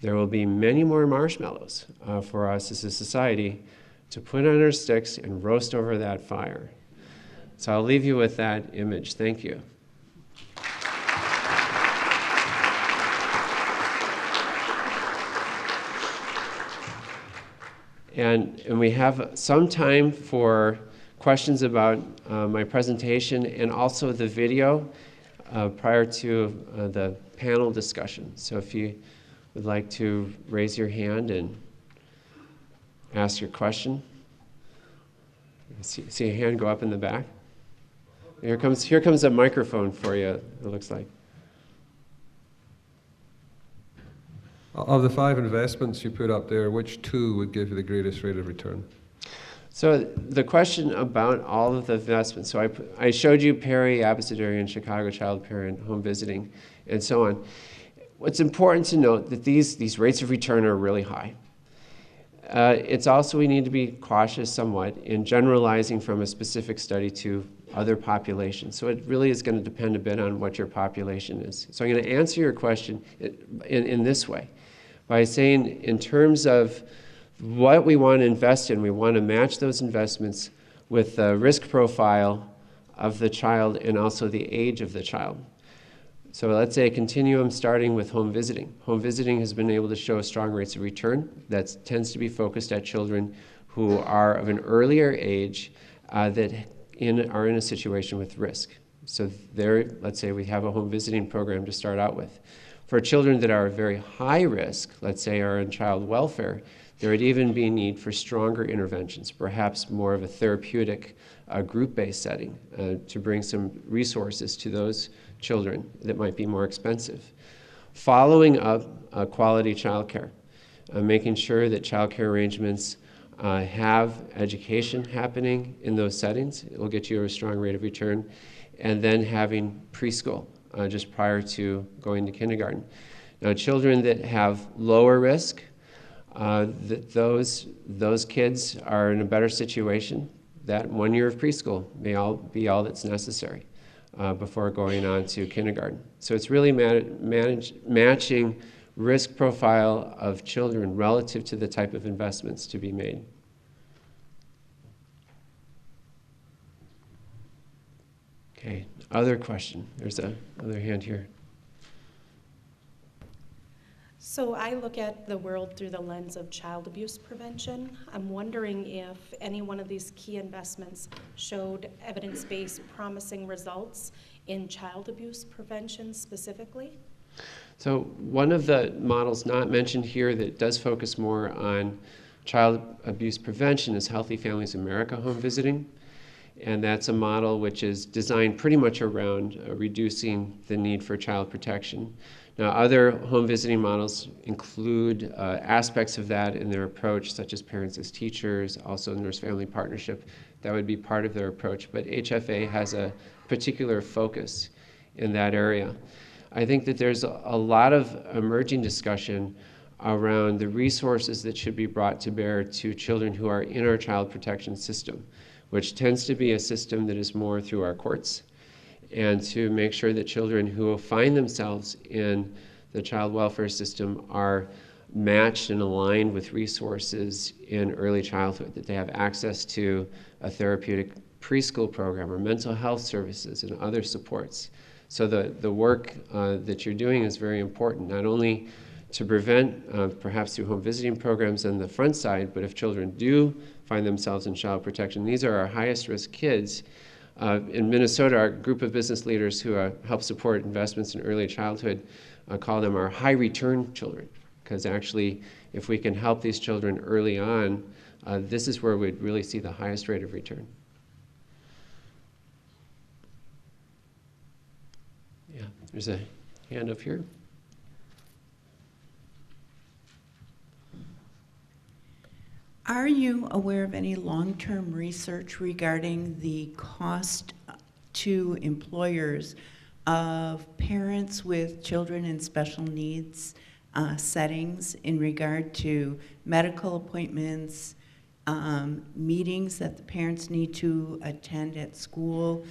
there will be many more marshmallows for us as a society to put on our sticks and roast over that fire. So I'll leave you with that image. Thank you. And we have some time for questions about my presentation and also the video prior to the panel discussion. So if you would like to raise your hand and ask your question. See a hand go up in the back? Here comes a microphone for you, it looks like. Of the 5 investments you put up there, which 2 would give you the greatest rate of return? So the question about all of the investments, so I showed you Perry, Abbotsford, Chicago Child Parent, home visiting, and so on. What's important to note that these rates of return are really high. It's also, we need to be cautious somewhat in generalizing from a specific study to other populations. So it really is going to depend a bit on what your population is. So I'm going to answer your question in this way, by saying in terms of what we want to invest in, we want to match those investments with the risk profile of the child and also the age of the child. So let's say a continuum starting with home visiting. Home visiting has been able to show strong rates of return. That tends to be focused at children who are of an earlier age that are in a situation with risk. So there, let's say we have a home visiting program to start out with. For children that are very high risk, let's say are in child welfare, there would even be a need for stronger interventions, perhaps more of a therapeutic group-based setting to bring some resources to those children that might be more expensive. Following up quality childcare, making sure that childcare arrangements have education happening in those settings. It will get you a strong rate of return. And then having preschool just prior to going to kindergarten. Now, children that have lower risk, those kids are in a better situation. That 1 year of preschool may be all that's necessary before going on to kindergarten. So it's really matching risk profile of children relative to the type of investments to be made. Okay, other question. There's another hand here. So I look at the world through the lens of child abuse prevention. I'm wondering if any one of these key investments showed evidence-based promising results in child abuse prevention specifically? So one of the models not mentioned here that does focus more on child abuse prevention is Healthy Families America home visiting. And that's a model which is designed pretty much around reducing the need for child protection. Now, other home visiting models include aspects of that in their approach, such as parents as teachers, also nurse-family partnership. That would be part of their approach. But HFA has a particular focus in that area. I think that there's a lot of emerging discussion around the resources that should be brought to bear to children who are in our child protection system, which tends to be a system that is more through our courts, and to make sure that children who find themselves in the child welfare system are matched and aligned with resources in early childhood, that they have access to a therapeutic preschool program or mental health services and other supports. So the work that you're doing is very important, not only to prevent, perhaps through home visiting programs on the front side, but if children do find themselves in child protection, these are our highest risk kids. In Minnesota, our group of business leaders who help support investments in early childhood call them our high return children, because actually if we can help these children early on, this is where we'd really see the highest rate of return. Yeah, there's a hand up here. Are you aware of any long-term research regarding the cost to employers of parents with children in special needs settings in regard to medical appointments, meetings that the parents need to attend at school?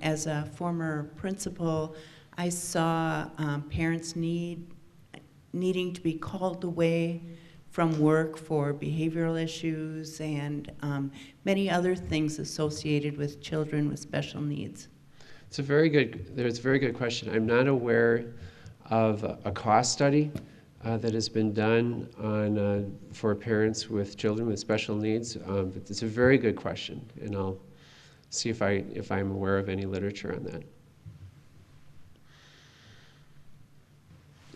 As a former principal, I saw parents needing to be called away from work for behavioral issues and many other things associated with children with special needs. It's a very good question. I'm not aware of a cost study that has been done on for parents with children with special needs, but it's a very good question, and I'll see if I'm aware of any literature on that.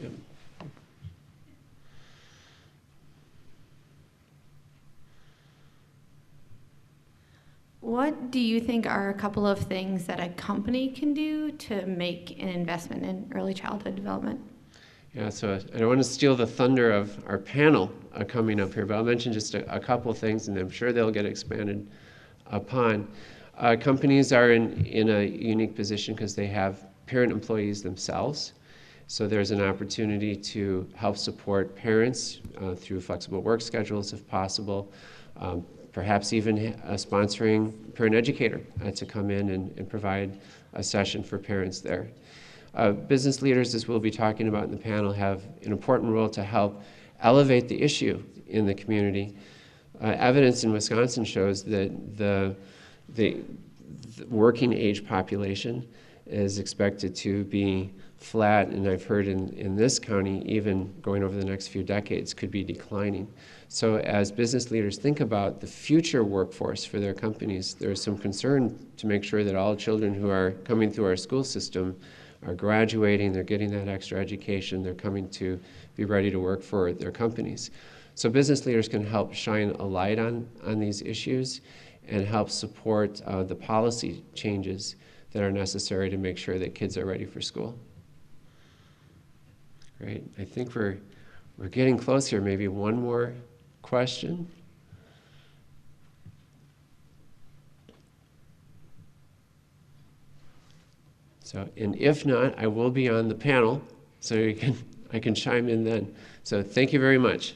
Yeah. What do you think are a couple of things that a company can do to make an investment in early childhood development? Yeah, so I don't want to steal the thunder of our panel coming up here, but I'll mention just a couple of things, and I'm sure they'll get expanded upon. Companies are in a unique position because they have parent employees themselves. So there's an opportunity to help support parents through flexible work schedules if possible, perhaps even sponsoring a parent educator to come in and provide a session for parents there. Business leaders, as we'll be talking about in the panel, have an important role to help elevate the issue in the community. Evidence in Wisconsin shows that the working age population is expected to be flat, and I've heard in this county, even going over the next few decades, could be declining. So as business leaders think about the future workforce for their companies, there's some concern to make sure that all children who are coming through our school system are graduating, they're getting that extra education, they're coming to be ready to work for their companies. So business leaders can help shine a light on these issues and help support the policy changes that are necessary to make sure that kids are ready for school. Great. I think we're getting close here. Maybe one more question. So, and if not, I will be on the panel, so I can chime in then. So thank you very much.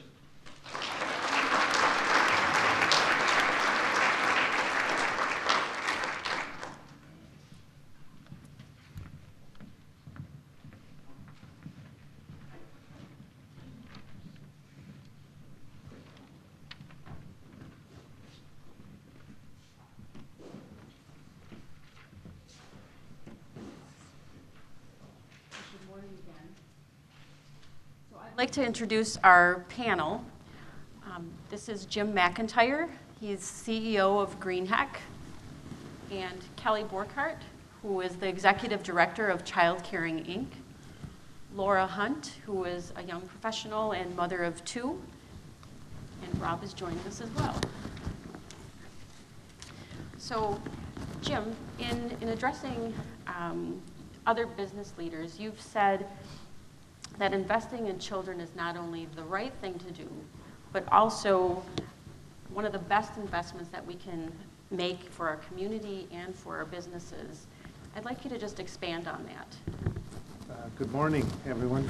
I'd like to introduce our panel. This is Jim McIntyre. He's CEO of Greenheck. And Kelly Borchardt, who is the Executive Director of Childcaring, Inc. Laura Hunt, who is a young professional and mother of 2. And Rob has joined us as well. So, Jim, in addressing other business leaders, you've said that investing in children is not only the right thing to do, but also one of the best investments that we can make for our community and for our businesses. I'd like you to just expand on that. Good morning, everyone.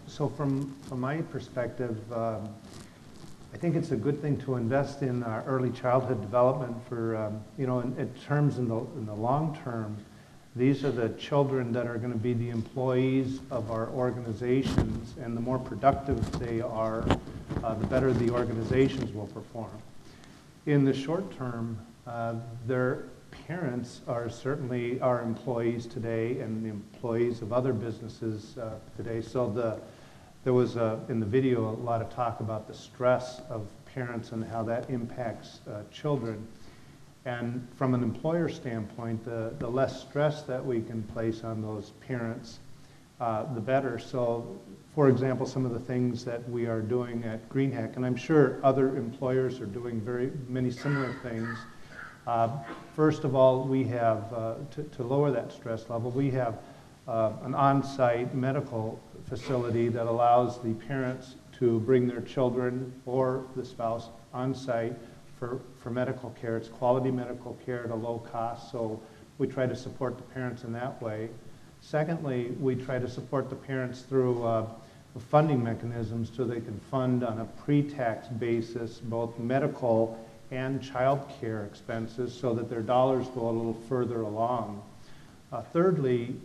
So from my perspective, I think it's a good thing to invest in early childhood development for, in terms in the long term. These are the children that are going to be the employees of our organizations, and the more productive they are, the better the organizations will perform. In the short term, their parents are certainly our employees today and the employees of other businesses today. So there was, in the video, a lot of talk about the stress of parents and how that impacts children. And from an employer standpoint, the less stress that we can place on those parents, the better. So, for example, some of the things that we are doing at Greenheck, and I'm sure other employers are doing very many similar things. First of all, we have, to lower that stress level, we have an on-site medical facility that allows the parents to bring their children or the spouse on-site for medical care. It's quality medical care at a low cost, so we try to support the parents in that way. Secondly, we try to support the parents through funding mechanisms so they can fund on a pre-tax basis both medical and child care expenses so that their dollars go a little further along. Thirdly,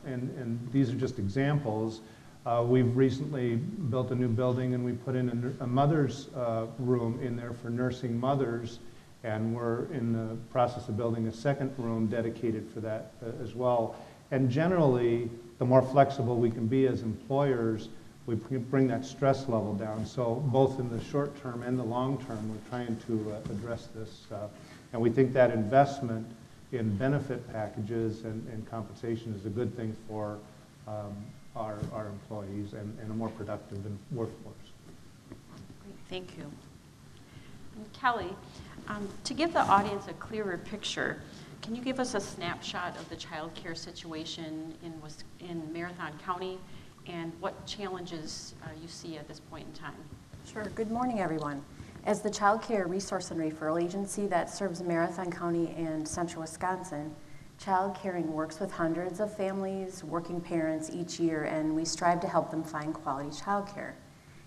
and these are just examples, we've recently built a new building and we put in a mother's room in there for nursing mothers, and we're in the process of building a second room dedicated for that as well. And generally, the more flexible we can be as employers, we bring that stress level down. So both in the short term and the long term, we're trying to address this. And we think that investment in benefit packages and compensation is a good thing for our employees and a more productive workforce. Great, thank you. And Kelly, to give the audience a clearer picture, can you give us a snapshot of the child care situation in Marathon County and what challenges you see at this point in time. Sure. Good morning, everyone. As the Child Care Resource and Referral Agency that serves Marathon County and Central Wisconsin, Childcaring works with hundreds of families, working parents each year, and we strive to help them find quality childcare.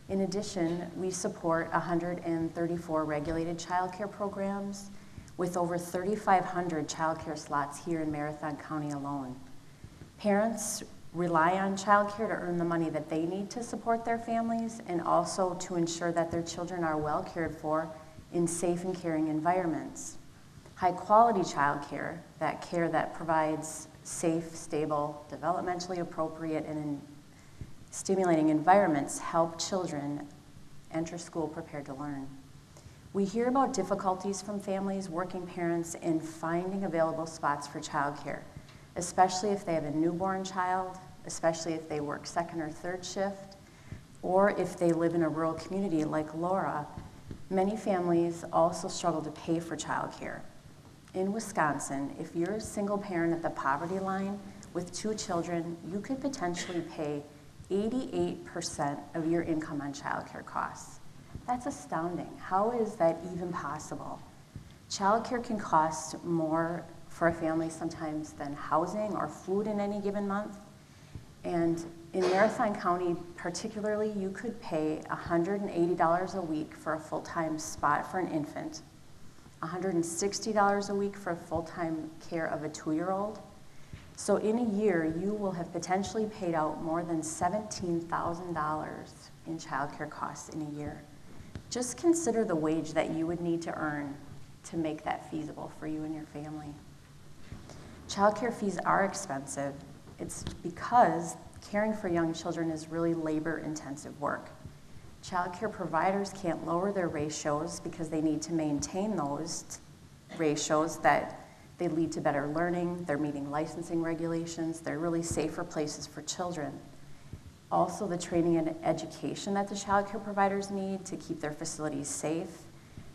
In addition, we support 134 regulated childcare programs with over 3,500 childcare slots here in Marathon County alone. Parents rely on childcare to earn the money that they need to support their families and also to ensure that their children are well cared for in safe and caring environments. High quality childcare, that care that provides safe, stable, developmentally appropriate and stimulating environments help children enter school prepared to learn. We hear about difficulties from families, working parents in finding available spots for childcare, especially if they have a newborn child, especially if they work second or third shift, or if they live in a rural community like Laura. Many families also struggle to pay for childcare. In Wisconsin, if you're a single parent at the poverty line with 2 children, you could potentially pay 88% of your income on childcare costs. That's astounding. How is that even possible? Childcare can cost more for a family sometimes than housing or food in any given month. And in Marathon County particularly, you could pay $180 a week for a full-time spot for an infant, $160 a week for full-time care of a 2-year-old. So in a year, you will have potentially paid out more than $17,000 in childcare costs in a year. Just consider the wage that you would need to earn to make that feasible for you and your family. Childcare fees are expensive. It's because caring for young children is really labor-intensive work. Childcare providers can't lower their ratios because they need to maintain those ratios that they lead to better learning, they're meeting licensing regulations, they're really safer places for children. Also, the training and education that the childcare providers need to keep their facilities safe.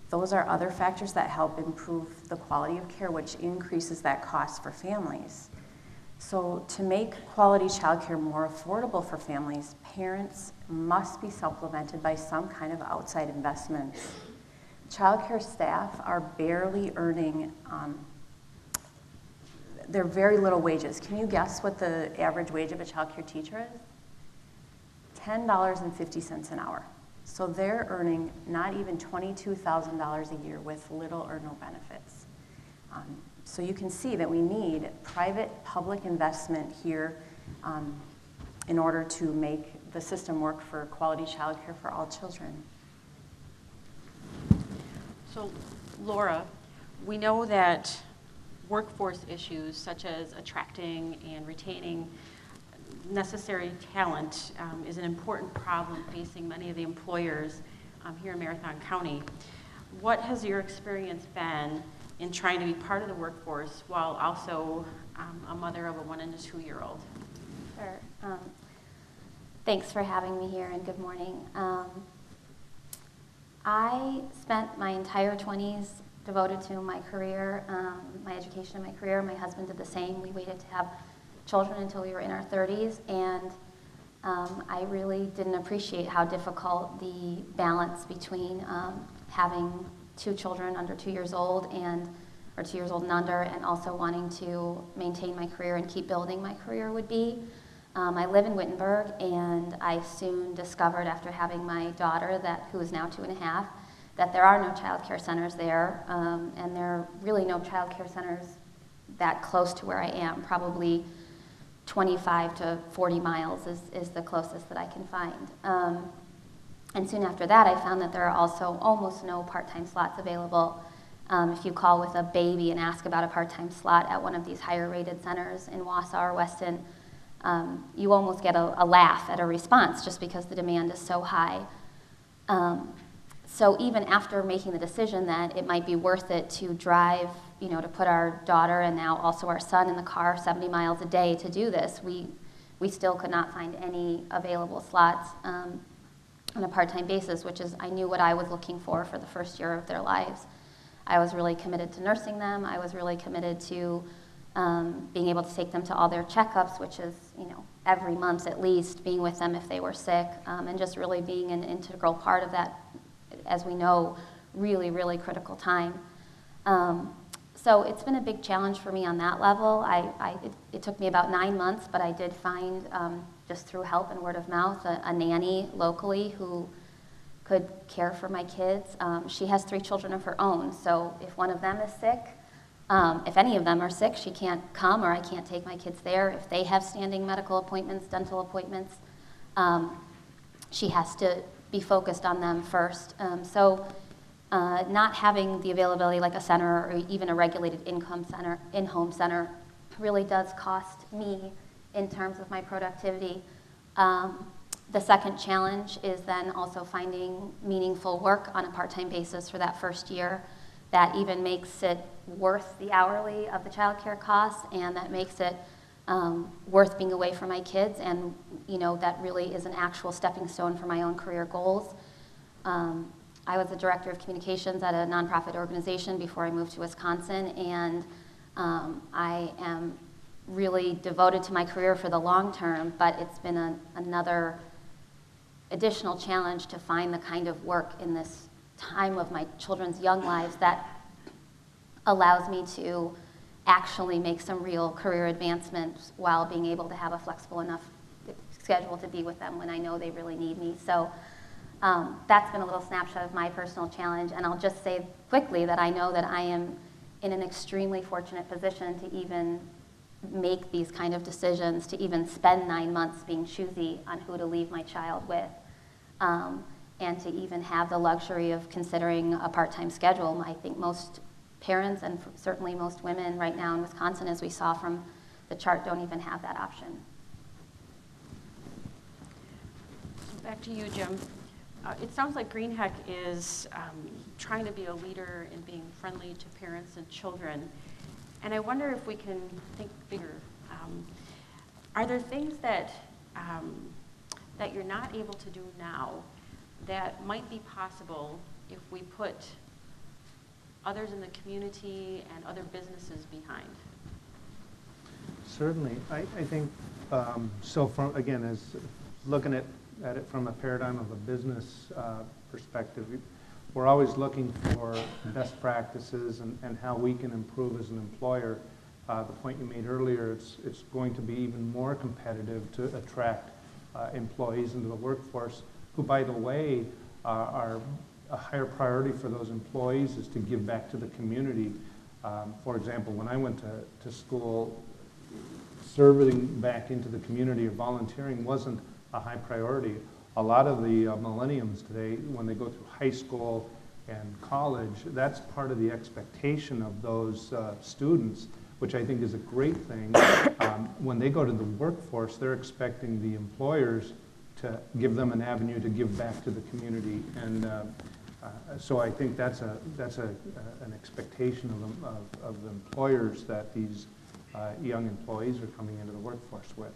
Those are other factors that help improve the quality of care, which increases that cost for families. So to make quality childcare more affordable for families, parents must be supplemented by some kind of outside investments. Childcare staff are barely earning, they're very little wages. Can you guess what the average wage of a childcare teacher is? $10.50 an hour. So they're earning not even $22,000 a year with little or no benefits. So you can see that we need private-public investment here in order to make the system work for quality childcare for all children. So, Laura, we know that workforce issues such as attracting and retaining necessary talent is an important problem facing many of the employers here in Marathon County. What has your experience been in trying to be part of the workforce while also a mother of a 1- and 2-year-old? Sure. Thanks for having me here, and good morning. I spent my entire 20s devoted to my career, my education and my career. My husband did the same. We waited to have children until we were in our 30s, and I really didn't appreciate how difficult the balance between having 2 children under 2 years old or 2 years old and under, and also wanting to maintain my career and keep building my career would be. I live in Wittenberg, and I soon discovered after having my daughter, who is now 2.5, that there are no child care centers there, and there are really no child care centers that close to where I am. Probably 25 to 40 miles is the closest that I can find. And soon after that, I found that there are also almost no part-time slots available. If you call with a baby and ask about a part-time slot at one of these higher-rated centers in Wausau or Weston, you almost get a laugh at a response just because the demand is so high. So even after making the decision that it might be worth it to drive, to put our daughter and now also our son in the car 70 miles a day to do this, we still could not find any available slots on a part-time basis, which is, I knew what I was looking for the first year of their lives. I was really committed to nursing them. I was really committed to being able to take them to all their checkups, which is, every month at least, being with them if they were sick, and just really being an integral part of that, as we know, really, really critical time. So it's been a big challenge for me on that level. It took me about 9 months, but I did find, just through help and word of mouth, a nanny locally who could care for my kids. She has 3 children of her own, so if one of them is sick, if any of them are sick, she can't come, or I can't take my kids there. If they have standing medical appointments, dental appointments, she has to be focused on them first. Not having the availability like a center or even a regulated income center, in-home center, really does cost me in terms of my productivity. The second challenge is then also finding meaningful work on a part-time basis for that first year. That even makes it worth the hourly of the childcare costs, and that makes it worth being away from my kids, and that really is an actual stepping stone for my own career goals. I was the director of communications at a nonprofit organization before I moved to Wisconsin, and I am really devoted to my career for the long term, but it's been another additional challenge to find the kind of work in this time of my children's young lives that allows me to actually make some real career advancements while being able to have a flexible enough schedule to be with them when I know they really need me. So that's been a little snapshot of my personal challenge, and I'll just say quickly that I know that I am in an extremely fortunate position to even make these kind of decisions, to even spend 9 months being choosy on who to leave my child with, and to even have the luxury of considering a part-time schedule. I think most parents, and certainly most women right now in Wisconsin, as we saw from the chart, don't even have that option. Back to you, Jim. It sounds like Greenheck is trying to be a leader in being friendly to parents and children. And I wonder if we can think bigger. Are there things that you're not able to do now that might be possible if we put others in the community and other businesses behind? Certainly. I think, so from, again, as looking at it from a paradigm of a business perspective, we're always looking for best practices and how we can improve as an employer. The point you made earlier, it's going to be even more competitive to attract employees into the workforce, who, by the way, are a higher priority for those employees is to give back to the community. For example, when I went to school, serving back into the community or volunteering wasn't a high priority. A lot of the millenniums today, when they go through high school and college, that's part of the expectation of those students, which I think is a great thing. When they go to the workforce, they're expecting the employers to give them an avenue to give back to the community, and so I think that's an expectation of the employers that these young employees are coming into the workforce with.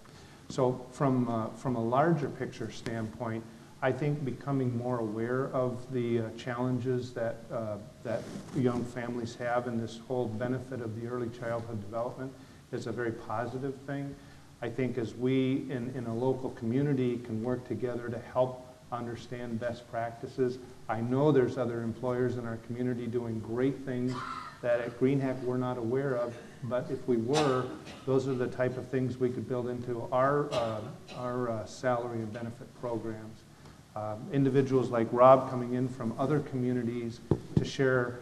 So from a larger picture standpoint, I think becoming more aware of the challenges that young families have, and this whole benefit of the early childhood development is a very positive thing. I think as we in a local community can work together to help understand best practices, I know there's other employers in our community doing great things that at Greenheck we're not aware of, but if we were, those are the type of things we could build into our salary and benefit programs. Individuals like Rob coming in from other communities to share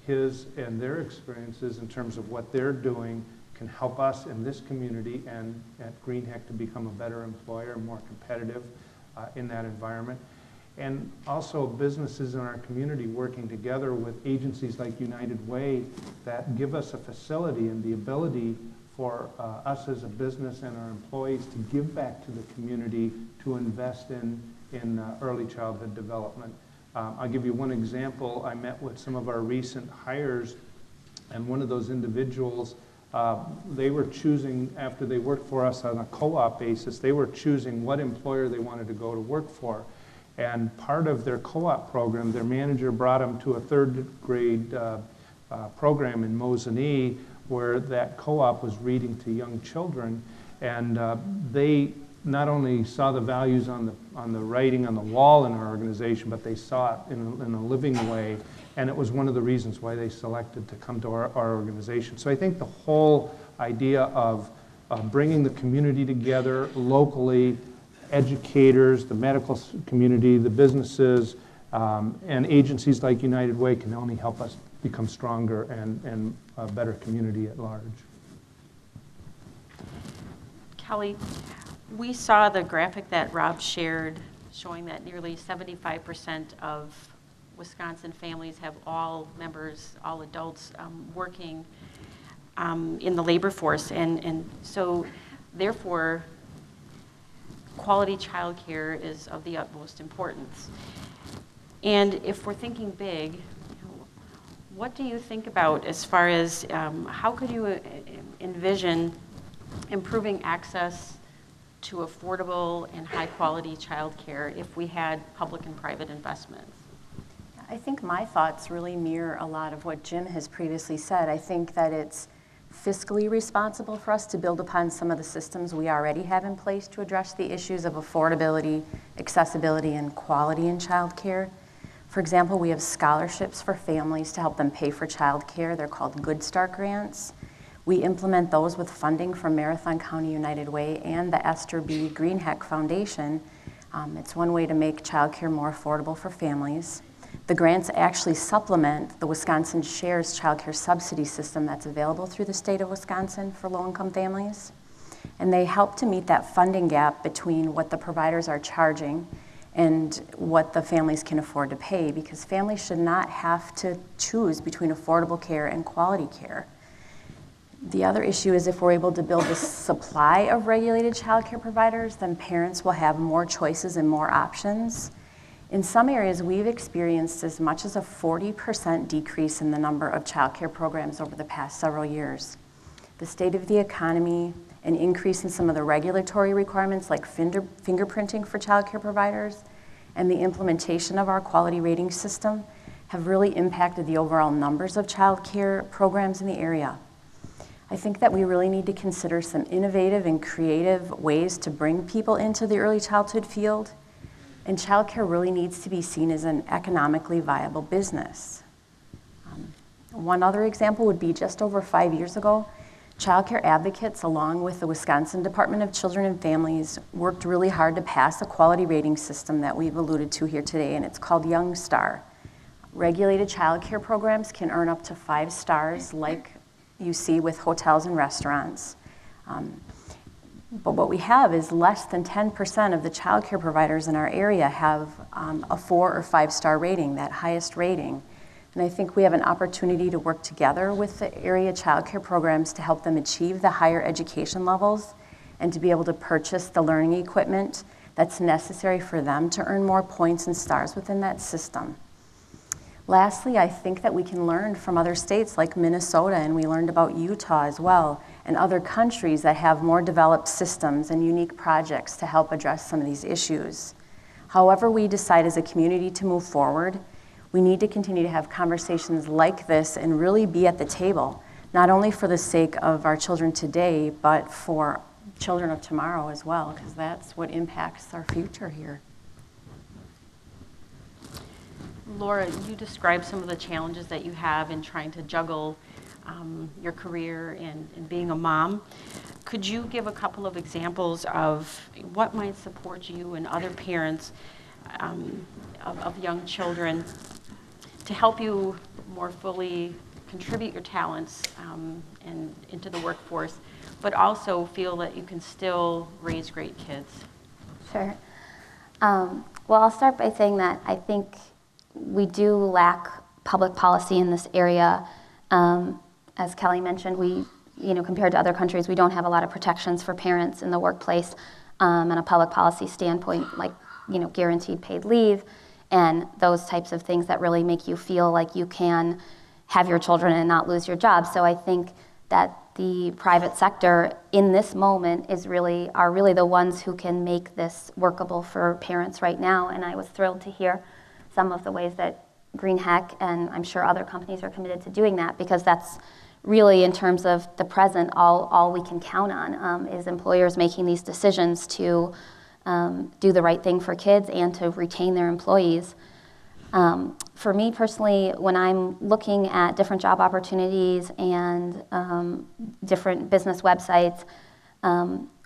his and their experiences in terms of what they're doing can help us in this community and at Greenheck to become a better employer, more competitive in that environment. And also businesses in our community working together with agencies like United Way that give us a facility and the ability for us as a business and our employees to give back to the community, to invest in early childhood development. I'll give you one example. I met with some of our recent hires, and one of those individuals, they were choosing, after they worked for us on a co-op basis, they were choosing what employer they wanted to go to work for. And part of their co-op program, their manager brought them to a third grade program in Mosinee where that co-op was reading to young children. And they not only saw the values on the writing on the wall in our organization, but they saw it in a living way, and it was one of the reasons why they selected to come to our organization. So I think the whole idea of bringing the community together locally, educators, the medical community, the businesses, and agencies like United Way can only help us become stronger and a better community at large. Kelly, we saw the graphic that Rob shared showing that nearly 75% of Wisconsin families have all members, all adults working in the labor force. And so therefore, quality childcare is of the utmost importance. And if we're thinking big, what do you think about as far as how could you envision improving access to affordable and high quality childcare if we had public and private investments? I think my thoughts really mirror a lot of what Jim has previously said. I think that it's fiscally responsible for us to build upon some of the systems we already have in place to address the issues of affordability, accessibility, and quality in childcare. For example, we have scholarships for families to help them pay for childcare. They're called Good Start grants. We implement those with funding from Marathon County United Way and the Esther B. Greenheck Foundation. It's one way to make childcare more affordable for families. The grants actually supplement the Wisconsin Shares childcare subsidy system that's available through the state of Wisconsin for low-income families. And they help to meet that funding gap between what the providers are charging and what the families can afford to pay, because families should not have to choose between affordable care and quality care. The other issue is if we're able to build a supply of regulated childcare providers, then parents will have more choices and more options. In some areas, we've experienced as much as a 40% decrease in the number of childcare programs over the past several years. The state of the economy, an increase in some of the regulatory requirements like fingerprinting for childcare providers, and the implementation of our quality rating system have really impacted the overall numbers of childcare programs in the area. I think that we really need to consider some innovative and creative ways to bring people into the early childhood field, and childcare really needs to be seen as an economically viable business. One other example would be just over 5 years ago, childcare advocates, along with the Wisconsin Department of Children and Families, worked really hard to pass a quality rating system that we've alluded to here today, and it's called Young Star. Regulated childcare programs can earn up to 5 stars, like you see with hotels and restaurants. But what we have is less than 10% of the childcare providers in our area have a 4 or 5 star rating, that highest rating. And I think we have an opportunity to work together with the area childcare programs to help them achieve the higher education levels and to be able to purchase the learning equipment that's necessary for them to earn more points and stars within that system. Lastly, I think that we can learn from other states like Minnesota, and we learned about Utah as well, and other countries that have more developed systems and unique projects to help address some of these issues. However we decide as a community to move forward, we need to continue to have conversations like this and really be at the table, not only for the sake of our children today, but for children of tomorrow as well, because that's what impacts our future here. Laura, you described some of the challenges that you have in trying to juggle your career and being a mom. Could you give a couple of examples of what might support you and other parents of young children to help you more fully contribute your talents and into the workforce, but also feel that you can still raise great kids? Sure. Well, I'll start by saying that I think we do lack public policy in this area. As Kelly mentioned, we, compared to other countries, we don't have a lot of protections for parents in the workplace and a public policy standpoint, like, guaranteed paid leave and those types of things that really make you feel like you can have your children and not lose your job. So I think that the private sector in this moment are really the ones who can make this workable for parents right now. And I was thrilled to hear some of the ways that Greenheck and I'm sure other companies are committed to doing that, because that's really, in terms of the present, all we can count on is employers making these decisions to do the right thing for kids and to retain their employees. For me personally, when I'm looking at different job opportunities and different business websites,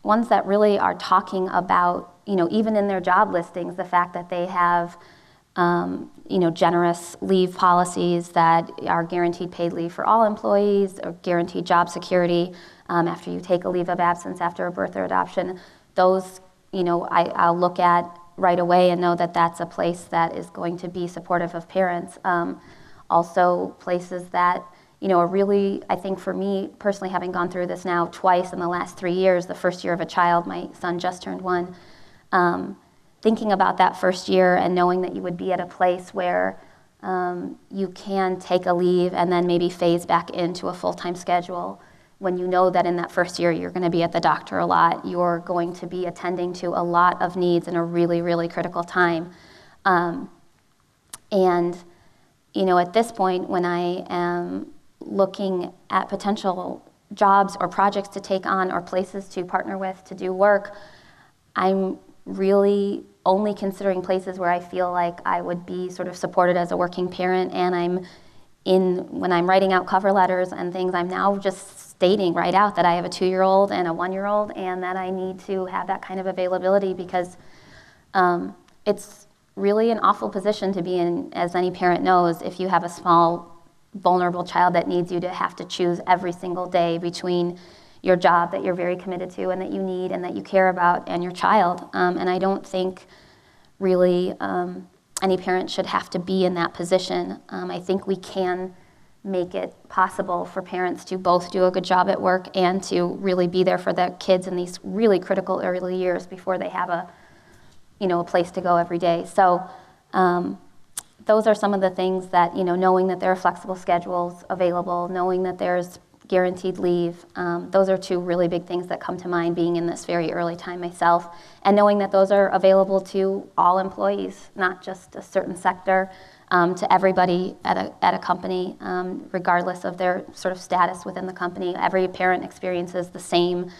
ones that really are talking about, even in their job listings, the fact that they have, generous leave policies that are guaranteed paid leave for all employees, or guaranteed job security after you take a leave of absence after a birth or adoption. Those, I'll look at right away and know that that's a place that is going to be supportive of parents. Also places that, are really, I think for me personally, having gone through this now twice in the last 3 years, the first year of a child, my son just turned 1, thinking about that first year and knowing that you would be at a place where you can take a leave and then maybe phase back into a full-time schedule, when you know that in that first year you're going to be at the doctor a lot, you're going to be attending to a lot of needs in a really, really critical time. At this point, when I am looking at potential jobs or projects to take on or places to partner with to do work, I'm really only considering places where I feel like I would be sort of supported as a working parent, and when I'm writing out cover letters and things, I'm now just stating right out that I have a 2-year-old and a 1-year-old and that I need to have that kind of availability, because it's really an awful position to be in, as any parent knows, if you have a small, vulnerable child that needs you to have to choose every single day between your job that you're very committed to and that you need and that you care about and your child. And I don't think really any parent should have to be in that position. I think we can make it possible for parents to both do a good job at work and to really be there for their kids in these really critical early years before they have a place to go every day. So those are some of the things that, knowing that there are flexible schedules available, knowing that there's guaranteed leave, those are 2 really big things that come to mind being in this very early time myself, and knowing that those are available to all employees, not just a certain sector, to everybody at a company, regardless of their sort of status within the company. Every parent experiences the same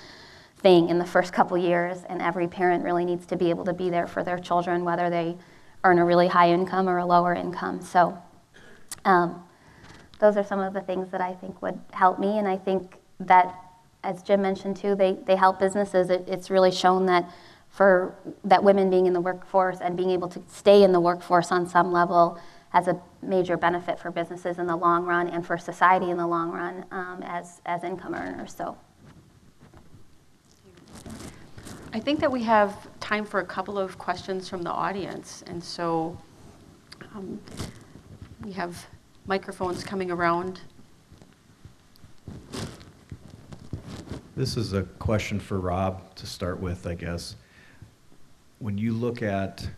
thing in the first couple years, and every parent really needs to be able to be there for their children, whether they earn a really high income or a lower income. So those are some of the things that I think would help me, and I think that, as Jim mentioned too, they help businesses. It's really shown that that women being in the workforce and being able to stay in the workforce on some level has a major benefit for businesses in the long run and for society in the long run as income earners. So I think that we have time for a couple of questions from the audience, and so we have microphones coming around. This is a question for Rob to start with, I guess. When you look at,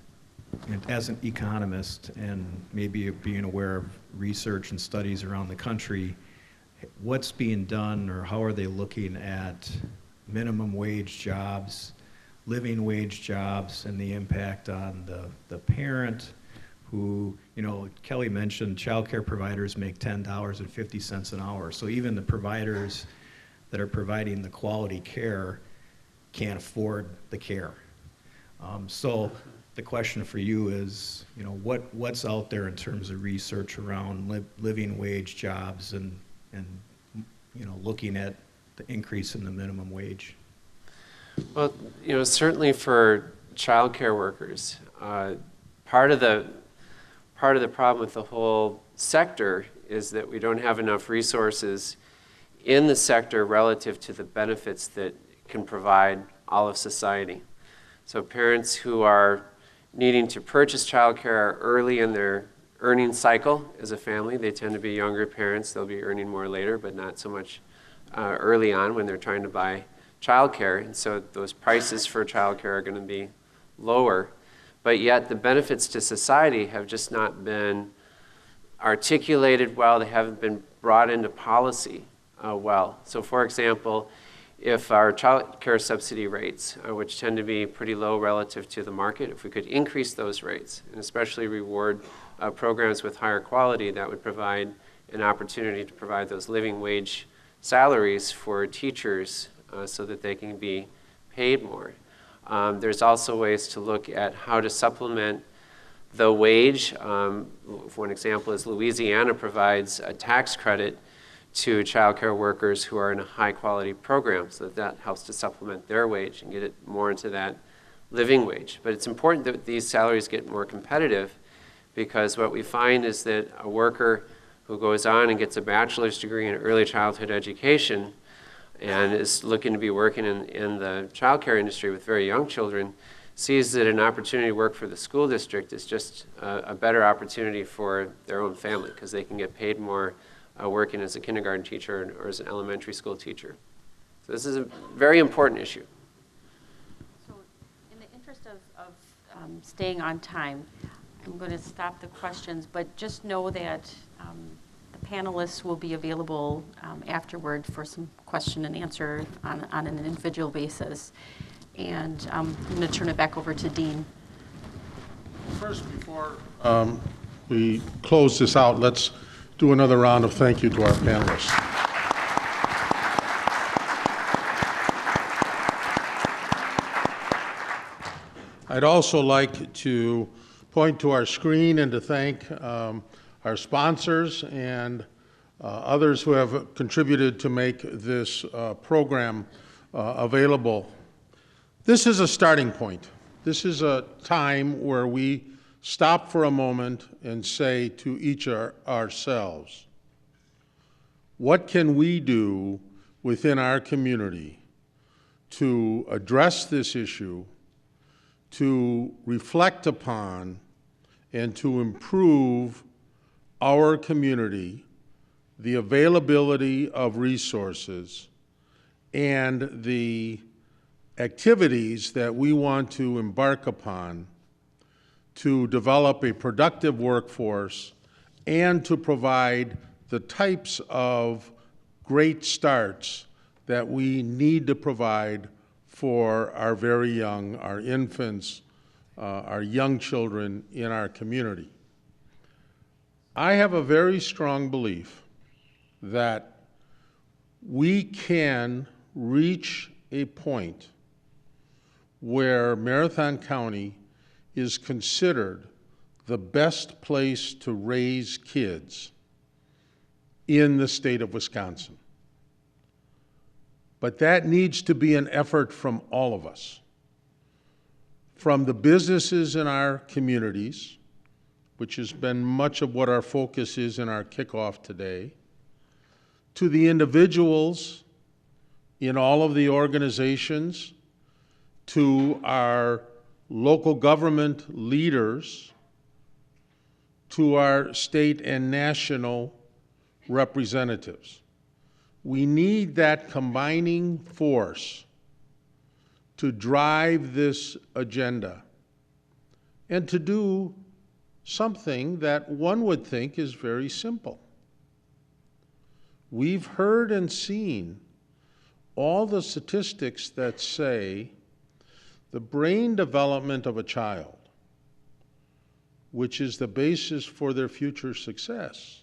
as an economist and maybe being aware of research and studies around the country, what's being done, or how are they looking at minimum wage jobs, living wage jobs, and the impact on the parent who, Kelly mentioned child care providers make $10.50 an hour. So even the providers that are providing the quality care can't afford the care. So the question for you is, what's out there in terms of research around living wage jobs and looking at the increase in the minimum wage? Well, certainly for child care workers, part of the problem with the whole sector is that we don't have enough resources in the sector relative to the benefits that can provide all of society. So parents who are needing to purchase childcare early in their earning cycle as a family, they tend to be younger parents. They'll be earning more later, but not so much early on when they're trying to buy childcare. And so those prices for childcare are going to be lower. But yet the benefits to society have just not been articulated well. They haven't been brought into policy well. So for example, if our child care subsidy rates, which tend to be pretty low relative to the market, if we could increase those rates and especially reward programs with higher quality, that would provide an opportunity to provide those living wage salaries for teachers so that they can be paid more. There's also ways to look at how to supplement the wage. For an example is Louisiana provides a tax credit to child care workers who are in a high quality program, so that helps to supplement their wage and get it more into that living wage. But it's important that these salaries get more competitive, because what we find is that a worker who goes on and gets a bachelor's degree in early childhood education and is looking to be working in the child care industry with very young children sees that an opportunity to work for the school district is just a better opportunity for their own family, because they can get paid more working as a kindergarten teacher or as an elementary school teacher. So this is a very important issue. So in the interest of staying on time, I'm going to stop the questions, but just know that the panelists will be available afterward for some question and answer on an individual basis. And I'm going to turn it back over to Dean. First, before we close this out, let's do another round of thank you to our panelists. I'd also like to point to our screen and to thank our sponsors and others who have contributed to make this program available. This is a starting point. This is a time where we stop for a moment and say to each ourselves, what can we do within our community to address this issue, to reflect upon, and to improve our community, the availability of resources, and the activities that we want to embark upon to develop a productive workforce and to provide the types of great starts that we need to provide for our very young, our infants, our young children in our community. I have a very strong belief that we can reach a point where Marathon County is considered the best place to raise kids in the state of Wisconsin. But that needs to be an effort from all of us, from the businesses in our communities, which has been much of what our focus is in our kickoff today, to the individuals in all of the organizations, to our local government leaders, to our state and national representatives. We need that combining force to drive this agenda and to do something that one would think is very simple. We've heard and seen all the statistics that say the brain development of a child, which is the basis for their future success,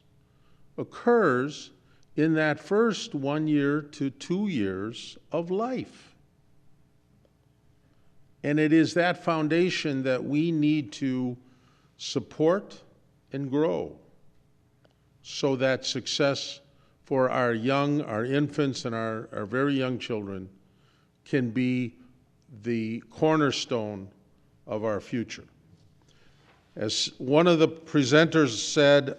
occurs in that first 1 year to 2 years of life. And it is that foundation that we need to support and grow so that success for our young, our infants, and our very young children can be the cornerstone of our future. As one of the presenters said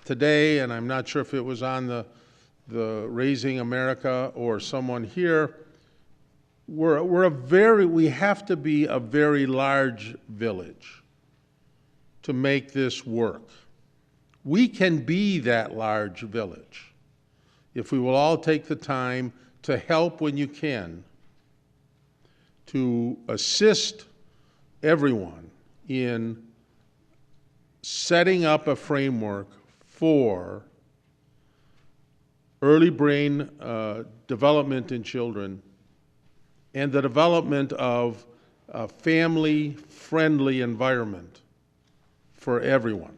today, and I'm not sure if it was on the Raising America or someone here, we have to be a very large village to make this work. We can be that large village if we will all take the time to help when you can, to assist everyone in setting up a framework for early brain development in children and the development of a family-friendly environment for everyone.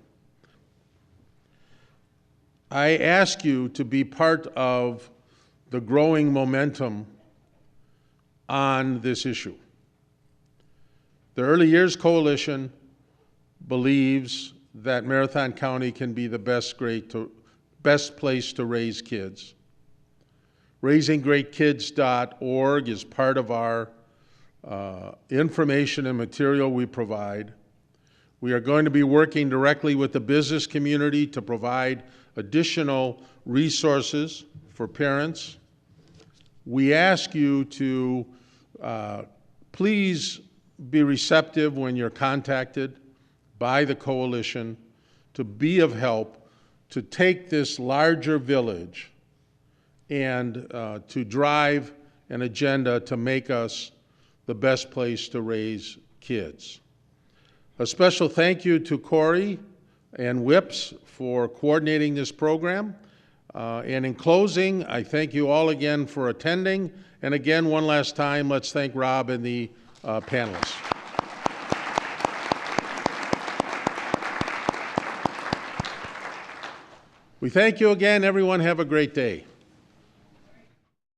I ask you to be part of the growing momentum on this issue. The Early Years Coalition believes that Marathon County can be the best place to raise kids. RaisingGreatKids.org is part of our information and material we provide. We are going to be working directly with the business community to provide additional resources for parents. We ask you to please be receptive when you're contacted by the coalition, to be of help, to take this larger village and to drive an agenda to make us the best place to raise kids. A special thank you to Corey and WIPPS for coordinating this program. And in closing, I thank you all again for attending. And again, one last time, let's thank Rob and the panelists. We thank you again. Everyone have a great day.